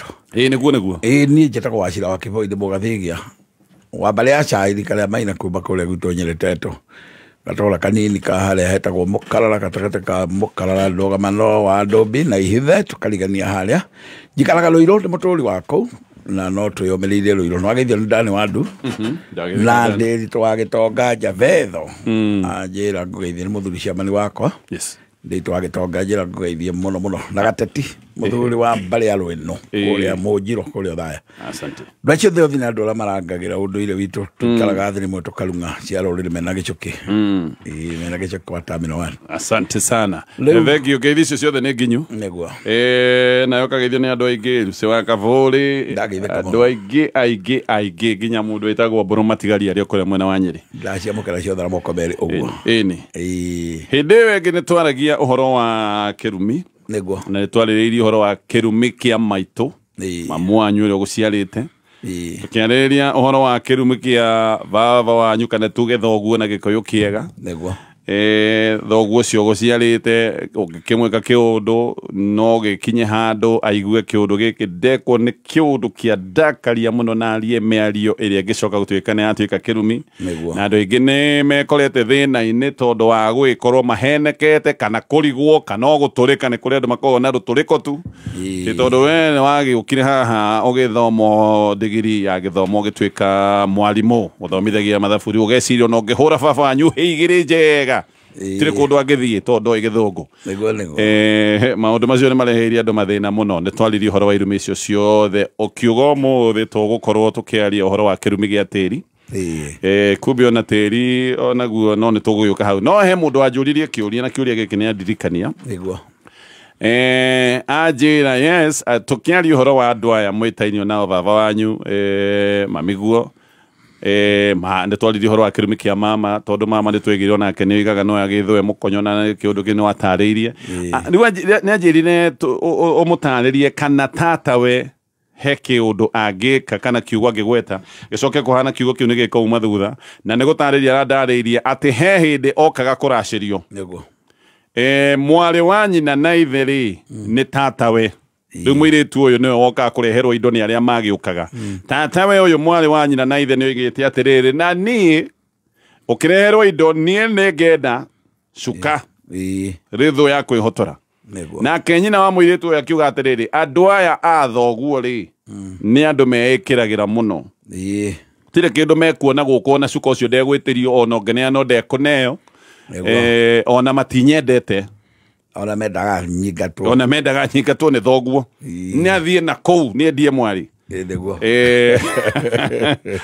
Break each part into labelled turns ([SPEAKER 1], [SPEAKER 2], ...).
[SPEAKER 1] Teto
[SPEAKER 2] niguo
[SPEAKER 1] ni njeta kwa Wachira wa Kiboi Mugathigia wa mbale ya chai kale maina kuma kuria gwitũ Nyeri Teto gatora kanini ka haria hetagwo Mũkarara gatagatĩ ka Mũkarara Ndũgamano wa Ndũmbi na Ihithe tukarigania haria njikaraga Rũirũ ndĩ mũtũri wako na no twĩyũmĩrĩirie Rũirũ no ageithio nĩ Ndani Wandu na ndĩ twagĩtonga Javetho anjĩra ngũgeithie nĩ mũthuri ciamani wakwa ndĩ twagĩtonga njĩra ngũgeithie mũno na Gateti mũthuri wa mbale ya Rwĩno kũrĩa Mũnjiro kũrĩa Thaya
[SPEAKER 2] asante
[SPEAKER 1] ndacio thĩ thina andũ arĩa marangagĩra ũndũire witũ tukaraga thĩ nĩmwe tukarunga cia rũrĩrĩ mena gĩcũkĩ mena gĩcũkĩ wa Terminal 1
[SPEAKER 2] asante sana thengio ngeithi icio ciothe nĩ nginyu
[SPEAKER 1] nĩguo
[SPEAKER 2] nayo kageithio nĩ andũ aingĩ Lucy wa Kavũri andũ aingĩ nginya mũndũ wĩtagwo Mbũrũ Matigari arĩa kũrĩa mwena wa Nyeri
[SPEAKER 1] ndaciamũkĩra ciothe na moko merĩ ũguo
[SPEAKER 2] hĩndĩ ĩyo ĩngĩ nĩ twaragia ũhoro wa kĩrumi
[SPEAKER 1] nĩguo
[SPEAKER 2] na nĩtwarĩrĩirie ũhoro wa kĩrumi kĩa maitũ mamu wanyu ũrĩa ũgũciarĩte tũkĩarĩrĩria ũhoro wa kĩrumi kĩa baba wanyu kana tuge thoguo na Gĩkũyũ kĩega
[SPEAKER 1] nĩguo
[SPEAKER 2] thoguo ũcio ũgũciarĩte ũngĩkĩmwĩka kĩũndũ no gĩkinye handũ aigue kĩũndũ gĩkĩ ndekwo nĩ kĩũndũ kĩa ndakaria mũno na arie mĩario ĩrĩa ĩngĩcoka gũtuĩka nĩ yatuĩka kĩrumi na andũ aingĩ nĩ mekorete thĩna-inĩ tondũ wa gũgĩkorwo mahenekete kana kũrigwo kana gũtũrĩka nĩ kũrĩ andũ makoragwo na rũtũrĩko tu tondũ we nĩ wagĩũkire haha ũgĩthoma digiri ya gĩthomo ũgĩtuĩka mwarimũ ũthomithagia mathabu rĩu ũgeciria no ũngĩhũra baba wanyu igĩrĩ njega tire kũndũ angĩthiĩ tondũ Gĩthũngũ maũndũ macio nĩ mareheirie andũ mathĩna mũno nĩ twaririe ũhoro wa irumi icio ciothe ũkiuga ũmũthĩ tũgũkorwo tũkĩaria ũhoro wa kĩrumi gĩa tĩri kumbe ona tĩri onaguo no nĩ tũgũgĩũka hau no he mũndũ wanjũririe kĩũria na kĩũria gĩkĩ nĩ andirikania anjĩra yes tũkĩaria ũhoro wa andũ aya mwĩtainio nao baba wanyu mamiguo nĩ twaririe ũhoro wa kĩrumi kĩa mama tondũ mama nĩ twĩgire onake nĩ oigaga no agĩthũe mũkonyo na kĩũndũ kĩu nĩ watarĩirie nĩ anjĩrire ũmũtarĩrie kana tatawe he kĩũndũ angĩka kana kiugo angĩgweta gĩcoke kũhana kiugo kĩu nĩ gĩkauma thutha na nĩ gũtarĩria arandarĩirie atĩ he hĩndĩ okaga kũracĩrio mwarĩ wa nyina na ithe rĩ nĩ tatawe rĩu mũirĩtu ũyũ nĩwe wokaga kũreherwo indo nĩ arĩa magĩũkaga tatawe ũyũ mwarĩ wa nyina na ithe nĩ oigĩte atĩrĩrĩ na niĩ ũkĩreherwo indo niĩ nĩ ngenda cuka rĩthũ ya kwĩhotora nake nyina wa mũirĩtu ũyũ akiuga atĩrĩrĩ andũ aya a thoguo rĩ nĩ andũ meĩkĩragĩra mũno tirĩ kĩndũ mekuona gũkũ ona cuka ũcio ndegwĩtĩrio ona ũngĩneana ndekũneo ona matinyendete ona mendaga nyingatwo nĩ thoguo nĩ athiĩ na kũu nĩ endie mwari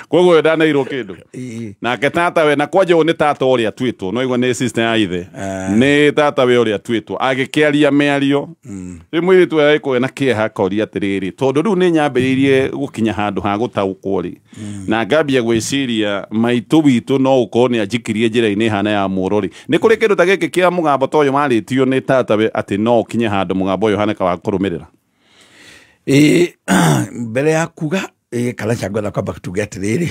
[SPEAKER 2] koguo ndanairwo kĩndũ nake tatawe na kwanja nĩ tata ũrĩa twĩtwo no igua nĩ sister ya ithe nĩ tatawe ũrĩa twĩtwo agĩkĩaria mĩario rĩu mũirĩtu ũyũ agĩkũgĩa na kĩeha akoria atĩrĩrĩ tondũ rĩu nĩ nyambĩrĩirie gũkinya handũ ha gũtaũkwo rĩ na ngambia gwĩciria maitũ witũ no ũkorwo nĩ anjikirie njĩra-inĩ hana ya mũũro rĩ nĩ kũrĩ kĩndũ ta gĩkĩ kĩa mũgambo ta ũyũ marĩtio nĩ tatawe atĩ no ũkinye handũ mũgambo ũyũ haneka wa kũrũmĩrĩra
[SPEAKER 1] mbere ya kuga kana changwenda kwamba tuge atĩrĩrĩ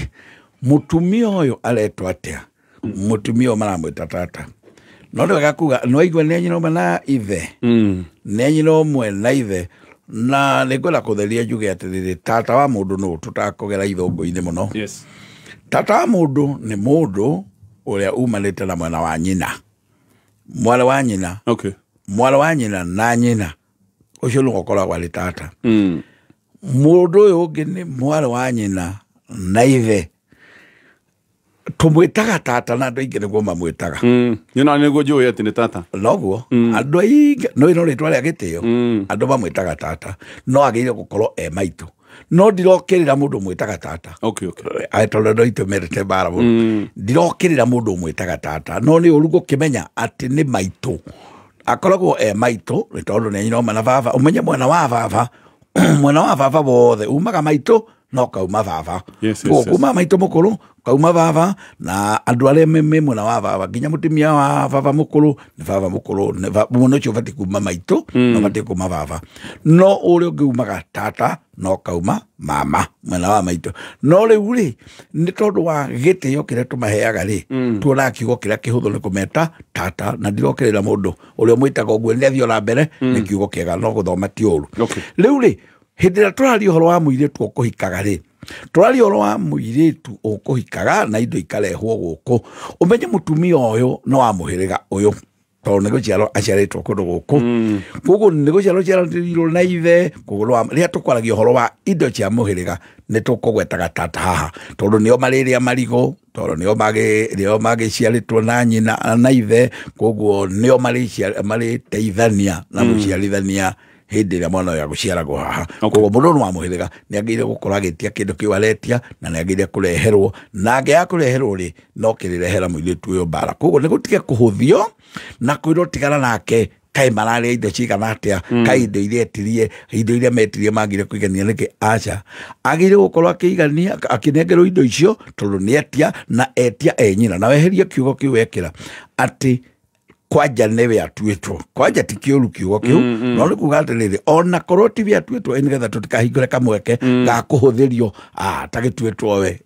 [SPEAKER 1] mũtumia ũyũ aretwo atĩa mũtumia ũyũ maramwĩta tata no nĩ wega kuga no igwe nĩ nyina ũmwe na ithe nĩ nyina ũmwe na ithe na nĩ ngwenda kũtheria njuge atĩrĩrĩ tata wa mũndũ nũ tũtakũgera ithũngũ-inĩ mũno tata wa mũndũ nĩ mũndũ ũrĩa umanĩte na mwena wa nyina mwarĩ wa nyina mwarĩ wa nyina na nyina ũcio nĩ ũkoragwo arĩ tata mũndũ ũyũ ũngĩ nĩ mwarĩ wa nyina na ithe tũmwĩtaga tata na andũ aingĩ nĩguo mamwĩtaga
[SPEAKER 2] nĩguo njũĩ atĩ nĩ tata
[SPEAKER 1] noguo andũ aingĩ no ĩno rĩtwa rĩa gĩtĩo andũ mamwĩtaga tata no agĩrĩire gũkorwo maitũ no ndirokĩrĩra mũndũ mwĩtaga tata tondũ andũ aitũ mendete mbara mũno ndirokĩrĩra mũndũ mwĩtaga tata no nĩ ũru gũkĩmenya atĩ nĩ maitũ akoragwo maitũ nĩ tondũ nĩ nyina ũmwe na baba ũmenye mwena wa baba wothe umaga maitũ no kauma baba kuma maitũ mũkũrũ kauma baba na andũ arĩa me mwena wa baba nginya mũtumia wa baba mũkũrũ nĩ baba mũkũrũ mũno ũcio ũbatiĩ kuma maitũ no ũbatiĩ kuma baba no ũrĩa ũngĩ umaga tata no kauma mama mwena wa maitũ no rĩu rĩ nĩ tondũ wa gĩtĩo kĩrĩa tũmaheaga rĩ tuonaga kiugo kĩrĩa kĩhũthũ nĩ kũmeta tata na ndirokĩrĩra mũndũ ũrĩa mwĩtaga ũguo nĩ athiĩ ona mbere nĩ kiugo kĩega no gũthoma ti ũru rĩu rĩ hindira tũraria ũhoro wa mũirĩtu ũkũhikaga rĩ tũraria ũhoro wa mũirĩtu ũkũhikaga na indo ikarehwo gũkũ ũmenye mũtumia ũyũ no wa mũhĩrĩga ũyũ tondũ nĩ gũciarwo aciarĩtwo kũndũ gũkũ koguo nĩ gũciarwo ciarĩirwo na ithe koguo rĩrĩa tũkwaragia ũhoro wa indo cia mũhĩrĩga nĩ tũkũgwetaga tata haha tondũ nĩo marĩrĩa marigũ tondũ nĩo magĩciarĩtwo na nyina na ithe koguo nĩo marĩteithania na mũciarithania hĩndĩ ĩrĩa mwana ũyũ agũciaragwo haha koguo mũndũ nĩ wa mũhĩrĩga nĩ agĩrĩire gũkorwo agĩtia kĩndũ kĩu aretia na nĩ agĩrĩire kũreherwo na angĩaga kũreherwo rĩ no kĩrĩrehera mũirĩtu ũyũ mbara koguo nĩ gũtige kũhũthio na kwĩrwo tigana nake kaĩ mararĩa indo cigana atĩa kaĩ indo iria etirie indo iria metirie magire kũigania nĩkĩ aca agĩrĩire gũkorwo akĩigania akĩnengerwo indo icio tondũ nĩ etia na etia nyina na weherie kiugo kĩu wekĩra atĩ kwanja nĩwe atuĩtwo kwanja ti kĩũru kiugo kĩu no nĩ kuga atĩrĩrĩ ona korwo tiwe atuĩtwo nĩgetha tũtikahingũre kamweke ga kũhũthĩrio tagĩtuĩtwo we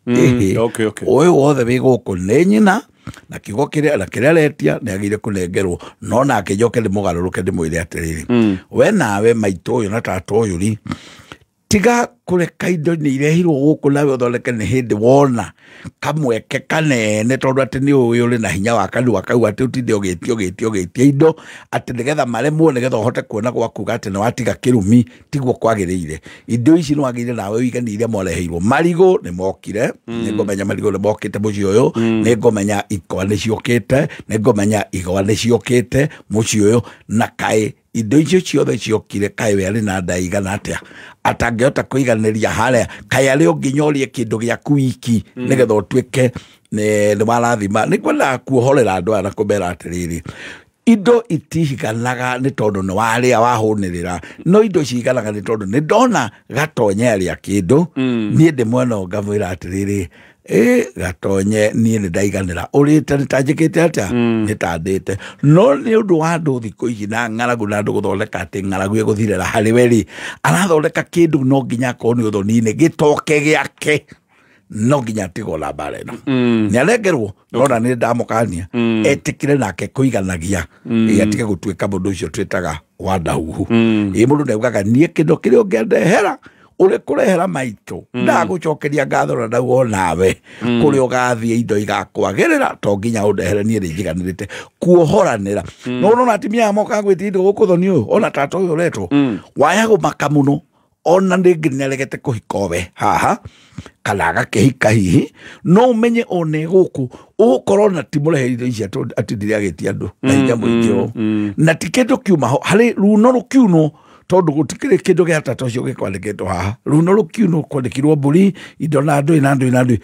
[SPEAKER 1] ũyũ wothe wĩ gũkũ nĩ nyina na kiugo kĩrĩa aretia nĩ agĩrĩire kũnengerwo no nake njoke ndĩmũgarũrũke ndĩmwĩre atĩrĩrĩ we nawe maitũ ũyũ na tata ũyũ ri tiga kũreka indo nĩ irehirwo gũkũ nawe ũthondeke nĩ hĩndĩ wona kamweke kanene tondũ atĩ nĩ ũĩ ũrĩ na hinya wa kanua kau atĩ ũtinde ũgĩtia indo atĩ nĩgetha maremwo nĩgetha ũhote kuona gwakuga atĩ nĩ watiga kĩrumi tiguo kwagĩrĩire indo ici nĩ wagĩrĩire nawe ũiganie iria mwareheirwo marigũ nĩ mokire nĩ ngũmenya marigũ nĩ mokĩte mũciĩ ũyũ nĩ ngũmenya ikwa nĩ ciũkĩte nĩ ngũmenya igwa nĩ ciũkĩte mũciĩ ũyũ na kaĩ indo icio ciothe ciokire kaĩ we arĩ na nda igana atĩa atangĩhota kũiganĩria harĩa kaĩ arĩ nginya ũrĩe kĩndũ gĩaku wiki nĩgetha ũtuĩke nĩ warathima nĩ kwenda kuohorera andũ aya na kũmera atĩrĩrĩ indo itihiganaga nĩ tondũ nĩ warĩa wahũnĩrĩra no indo ciganaga nĩ tondũ nĩ ndona gatonye arĩa kĩndũ niĩ ndĩ mwena ngamwĩra atĩrĩrĩ gatonye niĩ nĩ ndaiganĩra ũrĩte nĩ tanjĩkĩte atĩa nĩ tandĩte no nĩ ũndũ wa andũ thikũ ici na ng'aragu na andũ gũthondeka atĩ ng'aragu ĩgũthirĩra harĩ we rĩ arathondeka kĩndũ no nginya akorwo nĩ ũthoni-inĩ gĩtoke gĩake no nginya atigwo na mbara ĩno nĩ arengerwo nona nĩ ndamũkania etĩkĩre nake kũiganagia atige gũtuĩka mũndũ ũcio twĩtaga wa ndahuhu mũndũ ndaugaga niĩ kĩndũ kĩrĩa ũngĩndehera ũrĩ kũrehera maitũ ndagũcokeria ngatho na ndauga nawe kũrĩa ũgathiĩ indo igakwagĩrĩra to nginya ũndehere niĩ nĩnjiganĩrĩte kuohoranĩra no nona atimia aya mokaga gwĩtia indo gũkũ thoni ũyũ ona tata ũyũ ũretwo waya gũmaka mũno ona rĩngĩ nĩaregete kũhika we haha kana agakĩhika hihi no ũmenye ona gũkũ ũgũkorwo na ti mũreheri indo ici atĩ ndĩrĩagĩtia andũ na hinya mũingĩ ũũ na ti kĩndũ kiuma ho harĩ runo rũkiunwo tondu gutikire kindu gia tata ucio gikwandikitwo haha runo rukiuno kwandikirwo mburi indo na andu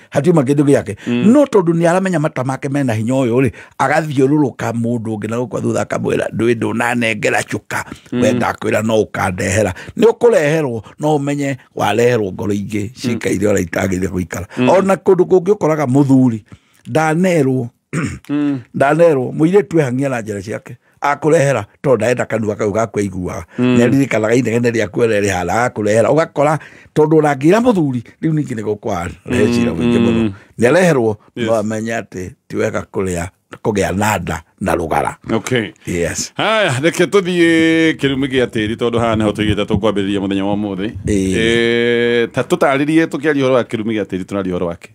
[SPEAKER 1] hatiuma kindu giake no tondu ni aramenya mata make mena hinya uyu ri agathiururuka mundu ungi na gukwa thutha akamwira ndu nanengera chuka wenda kwira no ukandehera ni ukureherwo no umenye wareherwo ngoro ingi cikaire ora itagire guikara ona kundu kungi ukoraga muthuri ndanerwo muiretu ehangia na njira ciake akurehera tondu ndaenda kanua kau gakwa iguaga nĩaririkanaga inegene rĩaku rĩrĩ hala akurehera ugakora tondu ũrangĩra mũthuri rĩu ningĩ nĩ gũkwa recira mũingĩ mũno nĩareherwo no amenya atĩ ti wega kũgĩa na nda na rũgara
[SPEAKER 2] haya reke tũthiĩ kĩrumi gĩa tĩri tondu haha nĩho tũigĩte tũkwambĩrĩria mũthenya wa ũmũthĩ ta tũtarĩrie tũkĩaria ũhoro wa kĩrumi gĩa tĩri tũnaria ũhoro wake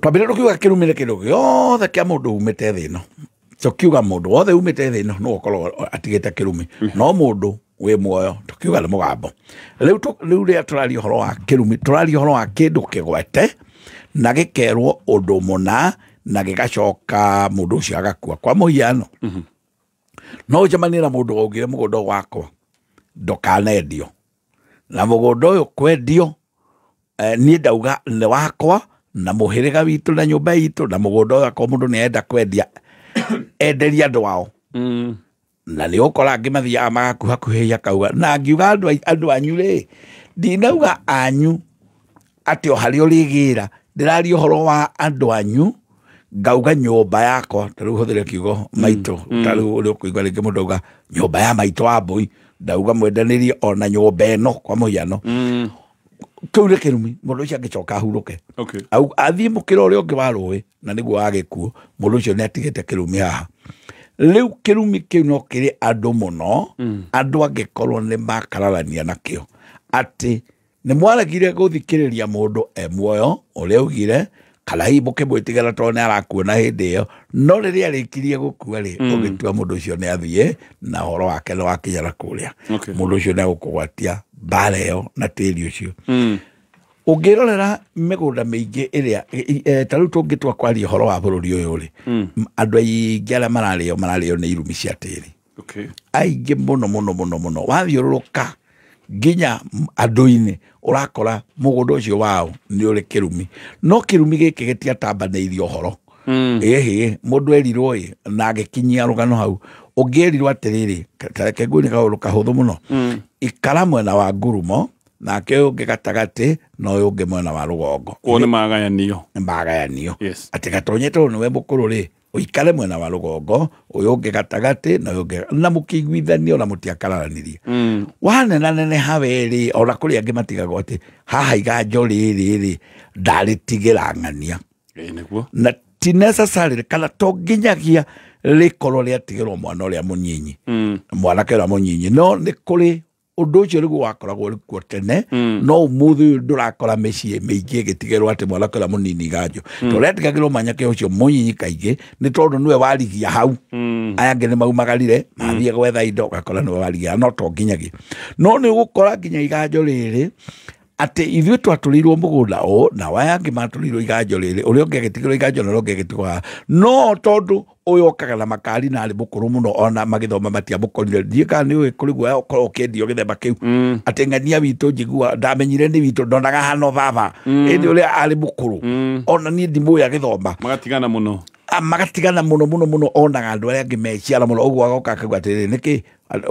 [SPEAKER 1] twambĩrĩrie kiuga kĩrumi nĩ kĩndũ gĩothe kĩa mũndũ umĩte thĩ ĩno tukiuga mundu wothe umite thĩ ĩno no ukorwo atigite kĩrumi no mundu wĩ muoyo tukiuga nĩ mũgambo rĩu rĩrĩa tũraria ũhoro wa kĩrumi tũraria ũhoro wa kĩndũ kĩgwete na gĩkerwo ũndũ mũna na gĩgacoka mũndũ ũcio agakua kwa mũhiano no ũcemanie na mũndũ waugire mũgũnda wakwa ndũkanendio na mũgũnda ũyũ kwendio niĩ ndauga nĩ wakwa na mũhĩrĩga witũ na nyũmba itũ na mũgũnda ũyũ akorwo mũndũ nĩenda kwendia enderia andũ wao na nĩ ũkora angĩ mathiaga magakuhakuhĩria kauga na ngiuga andũ anyu rĩ ndinauga anyu atĩ o harĩa ũrĩgĩra ndĩraria ũhoro wa andũ anyu ngauga nyũmba yakwa ta rĩu hũthĩre kiugo maitũ ta rĩu ũrĩ ũkũigua rĩngĩ mũndũ auga nyũmba ya maitũ wa mbũi ndauga mwendanĩrie ona nyũmba ĩno kwa mũhiano kĩu nĩ kĩrumi mũndũ ũcio angĩcoka ahurũke athiĩ mũkĩra ũrĩa ũngĩ wa rũĩ na nĩguo wagĩkuo mũndũ ũcio nĩatigĩte kĩrumi haha rĩu kĩrumi kĩu no kĩrĩ andũ mũno andũ angĩkorwo nĩ makararania nakĩo ati nä mwaregire gå thikä rä ria må ndå muoyo å rä a augire kana hihi må kä mwä tigana tondå nä arakuona hä ndä ä yo no rä rä a rä kirie gå kua rä å gä tua må ndå å cio nä athiä na horo wake nä wakinyana kå rä a må ndå å cio nä agå kå gwatia mbara ä yo na tä ri å cio å ngä rorera mä gå nda mä ingä ä rä a ta rä u tå ngä twa kwaria å horo wa bå rå ri å yå rä andå aingä arä a mararä o nä irumi cia tä ri aingä må no må no må no må no wathiå rå rå ka nginya andå-inä å rakora må gå ndå å cio wao nä å rä kä rumi no kä rumi gä kä gä tiatambanä irie å horo ä må ndå erirwo na agä kinyia rå gano hau å ngä erirwo atä rä rä tareke ngå nä kaå ndå kahå thå må no ikara mwena wa ngurumo nake å ngä gatagatä na å yå ngä mwena wa rå gongo
[SPEAKER 2] nä magayanio
[SPEAKER 1] atä gatonyete nä we må kå rå rä å ikare mwena wa rå gongo å yå ngä gatagatä na må kä iguithanio na må tiakararanirie wanenaneneha werä ona kå rä angä matigagwo atä haha iganjo rä rä rä ndarä tigä ra ng'ania na ti necessarily kana to nginyagia rä korwo rä atigä rwo mwana å rä a må nyinyi mwanake å rä a må nyinyi no nä kå rä å ndå å cio rä guo wakoragwo rä kuo tene no å må thä å ndå rakora mä ciä mä ingä gä tigä rwo atä mwanake å rä a må nini iganjo to rä atigagä rwo manyake å cio må nyinyi kaingä nä tondå nä we warigia hau aya angä nä maumagarire mathiä gwetha indo gakora nä we warigia no to nginyagia no nä å gå kora nginya iganjo rä rä atä ithuä twatå rä irwo må gå nda å na waya angä matå rä irwo iganjo rä rä å rä a å ngä agä tigä rwo iganjo na å rä a å ngä agä tigwo haha no tondå å yå okaga na makari na arä må kå rå må no ona magä thoma matia må korire ndiä kana nä å ä kå rä guoya å korwo å kä endio gä themba kä u atä ng'ania witå njigua ndamenyire nä witå ndonaga hano baba ä ndä å rä a arä må kå rå ona niä ndimå ä agä thomba
[SPEAKER 2] magatigana må no
[SPEAKER 1] må no onaga andå arä a angä meciara må no å guo agoka akauga atä rä nä kä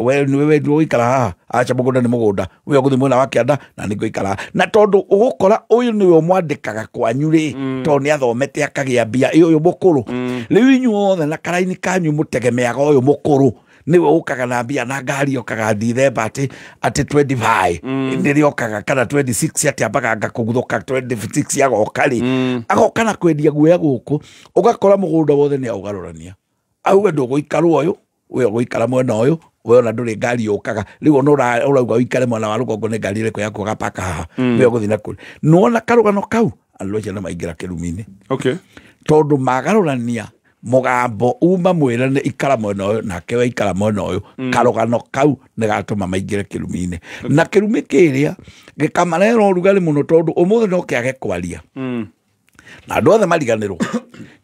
[SPEAKER 1] we nä we wendirwo gå ikara haha aca må gå nda nä må gå nda we å gå thä mwena wa kä anda na nä ngå ikara na tondå å gå kora å yå nä we å mwandä kaga kwanyu rä tondå nä athomete akagä a mbia ä å yå må kå rå rä u inyuothe na karaini kanyu må tegemeaga å yå må kå rå nä we å kaga na mbia na ngari okaga ndithemba atä 25 nä rä okaga kana 26 atä ambaga ngakå guthå ka 26 agoka rä agoka na kwendia guoya gå kå å gakora må gå nda wothe nä aå garå rania auga ndå gå ikarwo å yå we å gå ikara mwena å yå we ona ndå rä ngari å kaga rä u ona å rauga å ikare mwena wa rå gongo nä ngari ä rä kå yakå gapaka haha we å gå thiä na kå rä nona karå gano kau andå acio nä maingä ra kä rumi-inä tondå magarå rania må gambo uma mwä rane ikara mwena å yå nake we ikara mwena å yå karå gano kau nä gatå ma maingä re kä rumi-inä na kä rumi kä rä a gä kamarera å rugarä må no tondå å må thä no kä age kwaria na andå othe mariganä rwo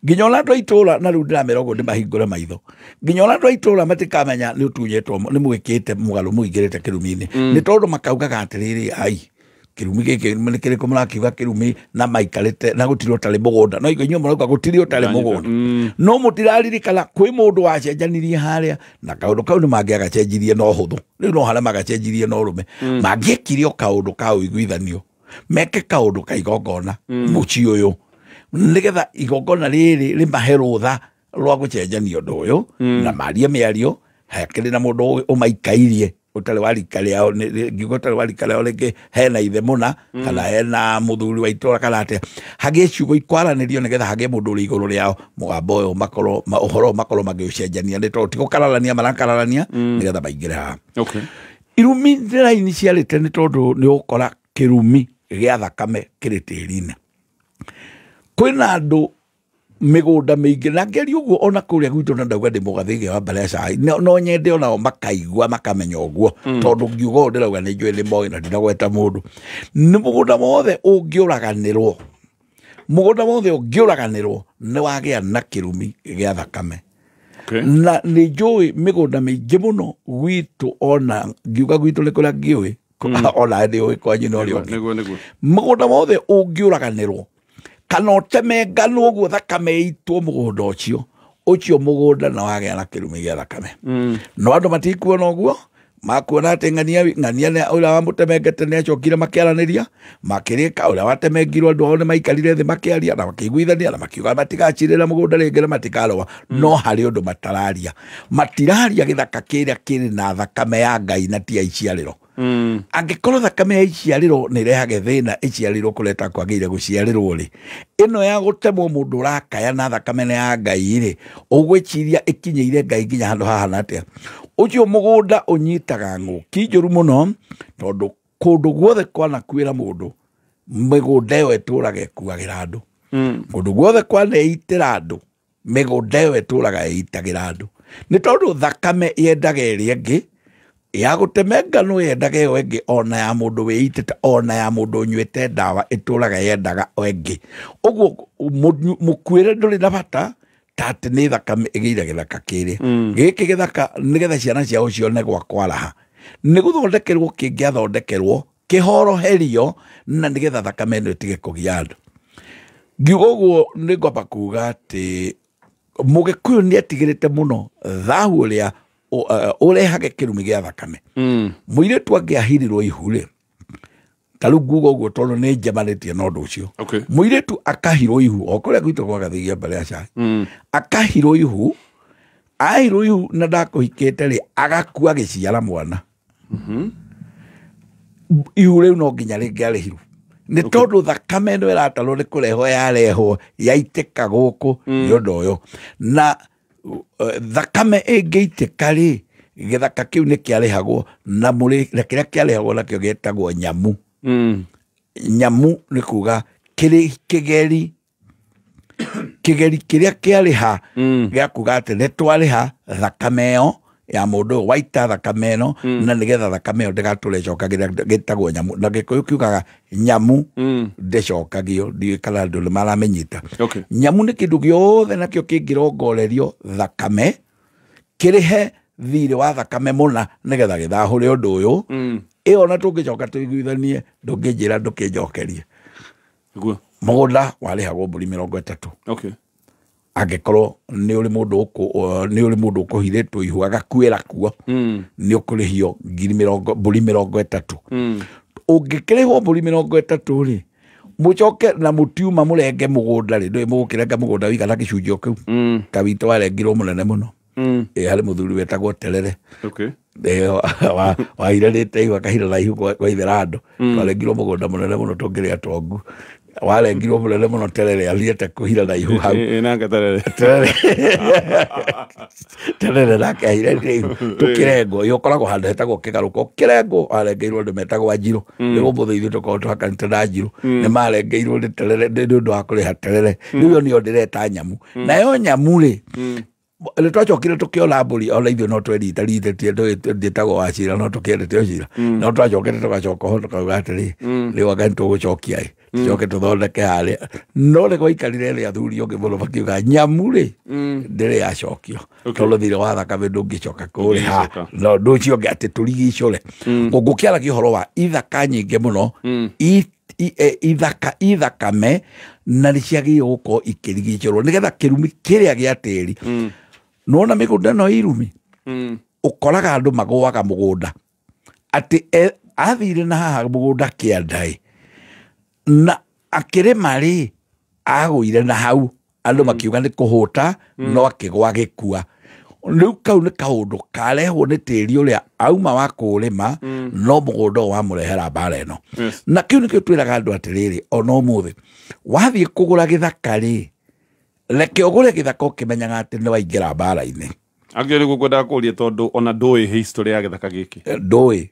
[SPEAKER 1] nginya ona andå aitå ra na rä u ndä ramera å guo ndä mahingå re maitho nginya ona andå aitå ra matä kamenya nä å tunyätwo nä mwä kä te må garå må ingä rä te kä rumi-inä nä tondå makaugaga atä rä rä ai kä rumi gä kä nä kä rä kå må rakiuga kä rumi na maikarä te na gå tirä å tarä må gå nda no inyuä må rauga gå tirä å tarä må gå nda no må tiraririkana kwä må ndå wacenjanirie harä a na kaå ndå kau nä mangä agacenjirie no hå thå rä u no harä a magacenjirie no rå me mangä ekire o kaå ndå ka å iguithanio meke kaå ndå ka igongona må ci å yå nä getha igongona rä rä rä mahe rå tha rwa gå cenjania å ndå å yå na marie mä ario hakä rä na må ndå å maikairie å tarä wa rika rä ao ngiuga å tarä wa rika rä ao rä ngä hena ithe må na kana hena må thuri wa itå ra kana atä hagä ciugo ikwaranä rio nä getha hagä må ndå å rä igå rå rä ao må gambo å yå å horo makorwo magä å cenjania nä tondå tigå kararania marakararania nä getha maingä re haha irumi nä raini ciarä te nä tondå nä å kora kä rumi gä a thakame kä rä tä ri-inä kwä na andå mä gå nda mä ingä na ngeri å guo ona kå rä a gwitå na ndauga ndä må gathä gä wa mbareca no nyende onao makaigua makamenya å guo tondå ngiuga å ndä rauga nä njå nä moä na ndinagweta må ndå nä må gå nda mothe å ngä å raganä rwo må gå nda mothe å ngä å raganä rwo nä wagä a na kä rumi gä a thakame na nä njå mä gå nda mä ingä må no gwitå ona ngiuga gwitå nä kå rä a ngä å ona ndä å ä kwanyu no rä må gå nda mothe å ngä å raganä rwo kana ũtemenganwo ũguo thakame ĩitwo mũgũnda ũcio mũgũnda na wagĩa na kĩrumi gĩa thakame no andũ matikuona ũguo makuona atĩ ng'ania ũrĩa wamũtemengete nĩ acokire makĩaranĩria makĩrĩka ũrĩa watemengirwo andũ ao nĩ maikarire thĩ makĩaria na makĩiguithania na makiuga matigacirĩra mũgũnda rĩngĩ na matikaroa no harĩ ũndũ matiraria gĩthaka kĩrĩa kĩrĩ na thakame ya Ngai na ti ya iciarĩro angĩkorwo thakame ya iciarĩro nĩ ĩrehage thĩna ĩciarĩrwo kũreta kwagĩrĩire gũciarĩrwo rĩ ĩno ya gũtemwo mũndũ ũrakaya na thakame nĩ ya Ngai rĩ ũgwĩciria ĩkinyĩire Ngai nginya handũ haha na atĩa ũcio mũgũnda ũnyitaga ng'ũki njũru mũno tondũ kundu guothe kwana kwira mundu migunda ĩyo ĩtũraga ĩkuagĩra andũ kundu guothe kwana ĩitĩra andũ migunda ĩyo ĩtũraga ĩitagĩra andũ nĩ tondũ thakame yendaga ĩrĩa ĩngĩ ya gũtemenga no yendaga ĩyo ĩngĩ ona ya mũndũ wĩitĩte ona ya mũndũ ũnyuĩte ndawa ĩtũraga yendaga ĩngĩ ũguo mũkuĩre ndũrĩ na bata tate nĩ thakame ĩgĩire gĩthaka kĩrĩa gĩkĩ gĩthaka nĩgetha ciana ciao cione gwa kwaraha nĩ gũthondekerwo kĩngĩathondekerwo kĩhoroherio na nĩgetha thakame ĩno ĩtige kũgia andũ ngiuga ũguo nĩ ngwamba kuga atĩ Mũgĩkũyũ nĩ atigĩrĩte mũno thahu ũrĩa ũrehage kĩrumi gĩa thakame mũirĩtu angĩahirirwo ihu-rĩ ta rĩu nguga ũguo tondũ nĩ njemanĩtie na ũndũ ũcio mũirĩtu akahirwo ihu o kũrĩa gwitũ gwagathigia mbere ya cai akahirwo ihu ahirwo ihu na ndakũhikĩte-rĩ agakua agĩciara mwana ihu rĩu no nginya rĩngĩ arĩhiru nĩ tondũ thakame ĩno ĩratarwo nĩ kũrehwo yarehwo yaitĩka gũkũ nĩ ũndũ ũyũ na thakame ĩngĩitĩka-rĩ gĩthaka kĩu nĩ kĩarĩhagwo na kĩrĩa kĩarĩhagwo nakĩo gĩtagwo nyamu nyamu nĩ kuga kĩgeri kĩrĩa kĩarĩha gĩa kuga atĩ nĩ twarĩha thakame ĩyo ya mũndũ ũyũ waita thakame ĩno na nĩgetha thakame ĩyo ndĩgatũre ĩcokagĩra gĩtagwo nyamu na Gĩkũyũ kiugaga nyamu ndĩcokagio ndiũĩ kana andũ nĩ maramenyita nyamu nĩ kĩndũ gĩothe nakĩo kĩngĩrongorerio thakame kĩrĩhe thirĩ wa thakame mũna nĩgetha gĩthahũre ũndũ ũyũ ĩyo na tũngĩcoka tũiguithanie ndũngĩnjĩra ndũkĩnjokerie mũgũnda warĩhagwo mbũri 30 angĩkorwo nĩ ũrĩ mũndũ ũkũhithĩtwo ihu agakuĩra kuo nĩ ũkũrĩhio mbũri 30 ũngĩkĩrĩhwo mbũri 30-rĩ mũcoke na mũtiuma mũrenge mũgũnda-rĩ ndũĩ mũgũkĩrenga mũgũnda wĩigana gĩcunjĩ o kĩu ta witũ warengirwo mũnene mũno harĩ mũthuri wetagwo Terere wahirĩrĩte ihu akahira na ihu kwa ithera andũ twarengirwo mũgũnda mũnene mũno tũngĩrĩa tongu warengirwo mũnene mũno Terere athiĩte kũhira na ihu hau Terere nake ahirĩrĩte ihu tũkĩrengwo yo ũkoragwo handũ hetagwo kĩgarũko kĩrengwo warengeirwo andũ metagwo Njirũ nĩguo mũthĩ ithuĩ tũkorwo tũhakanĩte na Njirũ nĩ marengeirwo nĩ Terere nĩ ũndũ wa kũrĩha Terere rĩu ĩyo nĩyo ndĩreta nyamu nayo nyamu-rĩ nĩ twacokire tũkĩona mbũri ona ithuĩ no tweritĩtie ndĩtagwo wa Cira no tũkĩendete o Cira no twacokire tũgacoka ho tũkauga atĩrĩ rĩu anga nĩtũgũcokia tucoke tũthondeke harĩa no nĩ gwaikarire rĩ athuri ũngĩ mũno makiuga nyamu-rĩ ndĩrĩ yacokio tondũ thirĩ wa thakame ndũngĩcoka kũrĩha no ũndũ ũcio ũngĩ atĩ tũrigicũre ngũkĩaragia ũhoro wa ithaka nyingĩ mũno ithakame na nĩciagĩrĩirwo gũkorwo ikĩrigicũrwo nĩgetha kĩrumi kĩrĩa gĩa tĩri nona mĩgũnda no irumi ũkoraga andũ magũaga mũgũnda atĩ athire na haha mũgũnda kĩanda na akĩrĩma-rĩ agũire na hau andũ makiuga nĩ kũhũta no akĩgwa gĩkua rĩu kau nĩ kaũndũ karehwo nĩ tĩri ũrĩa auma wa kũũrĩma no mũgũnda ũyũ wamũrehera mbara ĩno na kĩu nĩkĩo twĩraga andũ atĩrĩrĩ ona ũmũthĩ wathiĩ kũgũra gĩthaka-rĩ reke ũgũre gĩthaka ũkĩmenyaga atĩ nĩ waingĩra mbara-inĩ
[SPEAKER 2] angĩrĩ gũkwendaga kũũria tondũ ona ndũĩ history ya gĩthaka gĩkĩ
[SPEAKER 1] ndũĩ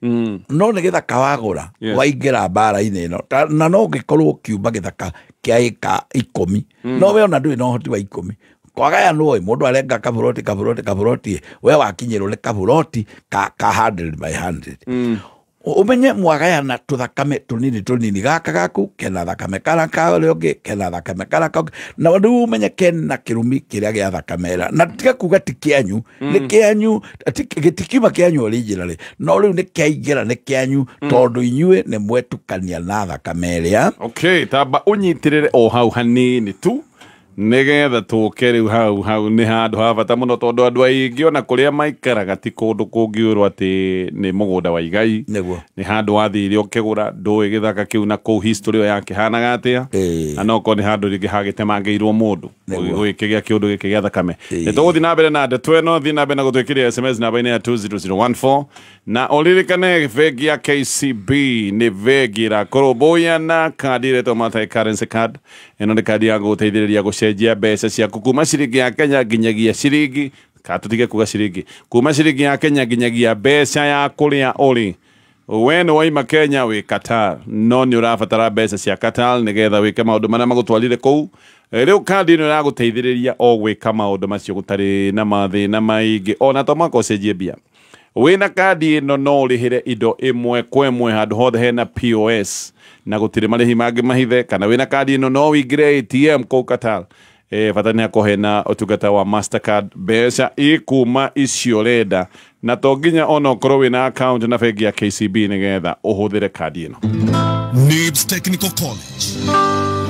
[SPEAKER 1] no nĩ gĩthaka wagũra waingĩra mbara-inĩ ĩno na no ũngĩkorwo ũkiuma gĩthaka kĩa ĩka 10 no we ona ndũĩ na ũhoti wa 10 kwagayanwo mũndũ arenga kaburoti we wakinyĩrwo nĩ kaburoti ka 100 by 100 umenye mwagayana tũthakame tũnini gaka gaku kena thakame kara kaũrĩa ũngĩ kena thakame kara kaũngĩ na rĩu umenye kena kĩrumi kĩrĩa gĩa thakame na tiga kuga ti kĩanyu nĩ kĩanyu gĩtikiuma kĩanyu originally no rĩu nĩ kĩaingĩra nĩ kĩanyu tondũ inyuĩ nĩ mwetukania na thakame ĩrĩa
[SPEAKER 2] tamba ũnyitĩrĩre o hau hanini tu nĩgetha tũke rĩu hau nĩ handũ ha bata mũno tondũ andũ aingĩ ona kũrĩa maikaraga ti kũndũ kũngĩũrwo atĩ nĩ mũgũnda wa igai nĩ handũ wathire ũkĩgũra ndũĩ gĩthaka kĩu na kũu history ĩyo yakĩhanaga atĩa na no korwo nĩ handũ rĩngĩ hagĩtemangĩirwo mũndũ gĩkĩgĩa kĩũndũ gĩkĩ gĩa thakame nĩ tũgũthiĩ na mbere na ndeto ĩno thiĩ na mbere na gũtwĩkĩria SMS namba-inĩ ya 20014 na ũririkane bengi ya KCB nĩ bengi ĩrakũrũmbũiya na kandi ĩretwo multi currency card ĩno nĩ kandi ya gũgũteithĩrĩria gũcenjia mbeca ciaku kuma ciringi ya Kenya nginyagia ciringi tutige kuga ciringi kuma ciringi ya Kenya nginyagia mbeca ya kũrĩa ũrĩ we no waima Kenya we Qatar no ni urabatara mbeca cia Qatar nigetha wike maundu maria magutwarire kou riu kandi no iraguteithiriria o gwika maundu macio gutari na mathina maingi ona to makocenjie bia wina kandi ino no urihire indo imwe kwa imwe handu hothe hena POS na gutire marihi mangi mahithe kana wina kandi ino no wingire ATM kou Qatar fatani akohena otugata wa Mastercard beca ikuma icio renda na to nginya ona okorwo wina account na bengi ya KCB nigetha uhuthire kandi ino.
[SPEAKER 3] NIBS Technical College.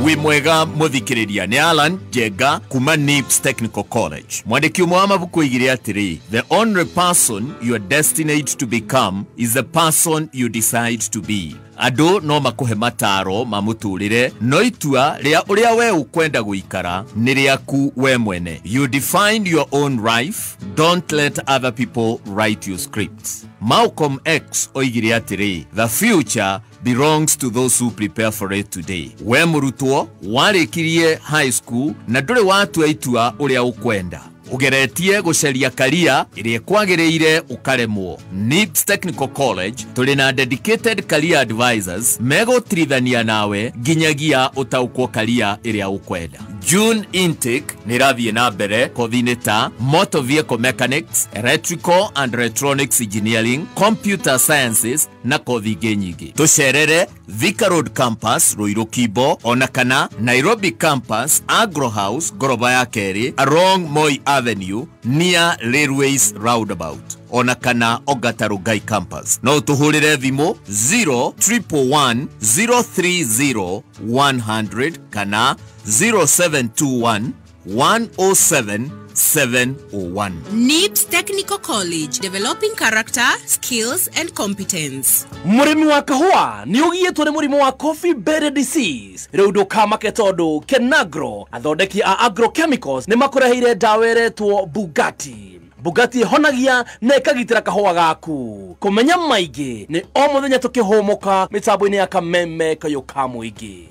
[SPEAKER 4] We mwega muthikiriria ni Alan Jega kuma NIBS Technical College. Mwandiki umwe wa mabuku igire atiri, the only person you are destined to become is the person you decide to be. Ado no makuhe mataro mamuturire no itua ria uria we ukwenda guikara ni riaku we mwene. You define your own life, don't let other people write your scripts. Malcolm X oigire atiri, the future belongs to those who prepare for it today. We murutwo warikirie high school na nduri watu aitua uria ukwenda ugeretie guceria career iria kwagiriire ukaremwo. NIBS Technical College tuli na dedicated career advisors megutithania nawe ginyagia utaukwo career iria ukwenda. June intake nirathie na mbere kothini ta motor vehicle mechanics, electrical and electronics engineering, computer sciences na kothi nyingi. Tucerere Thika Road campus Ruiru Kibo ona kana Nairobi campus Agro House Goroba ya Keri along Moi Avenue near Railways Roundabout ona kana Ogatarugai campus. No tuhurire thimu 0111 030 100 kana 0721 107 701.
[SPEAKER 5] NIBS Technical College, developing character, skills and competence.
[SPEAKER 6] Murimi wa kahua ni ugietwo ni murimu wa coffee berry disease. Riu ndukamake tondu Kenagro athondeki a agrochemicals ni makureheire dawa iretwo Bugatti. Bugatti honagia na ikagitira kahua gaku. Kumenya maigi ni o muthenya tukihomoka mitambo-ini ya kameme kayo kamuigi.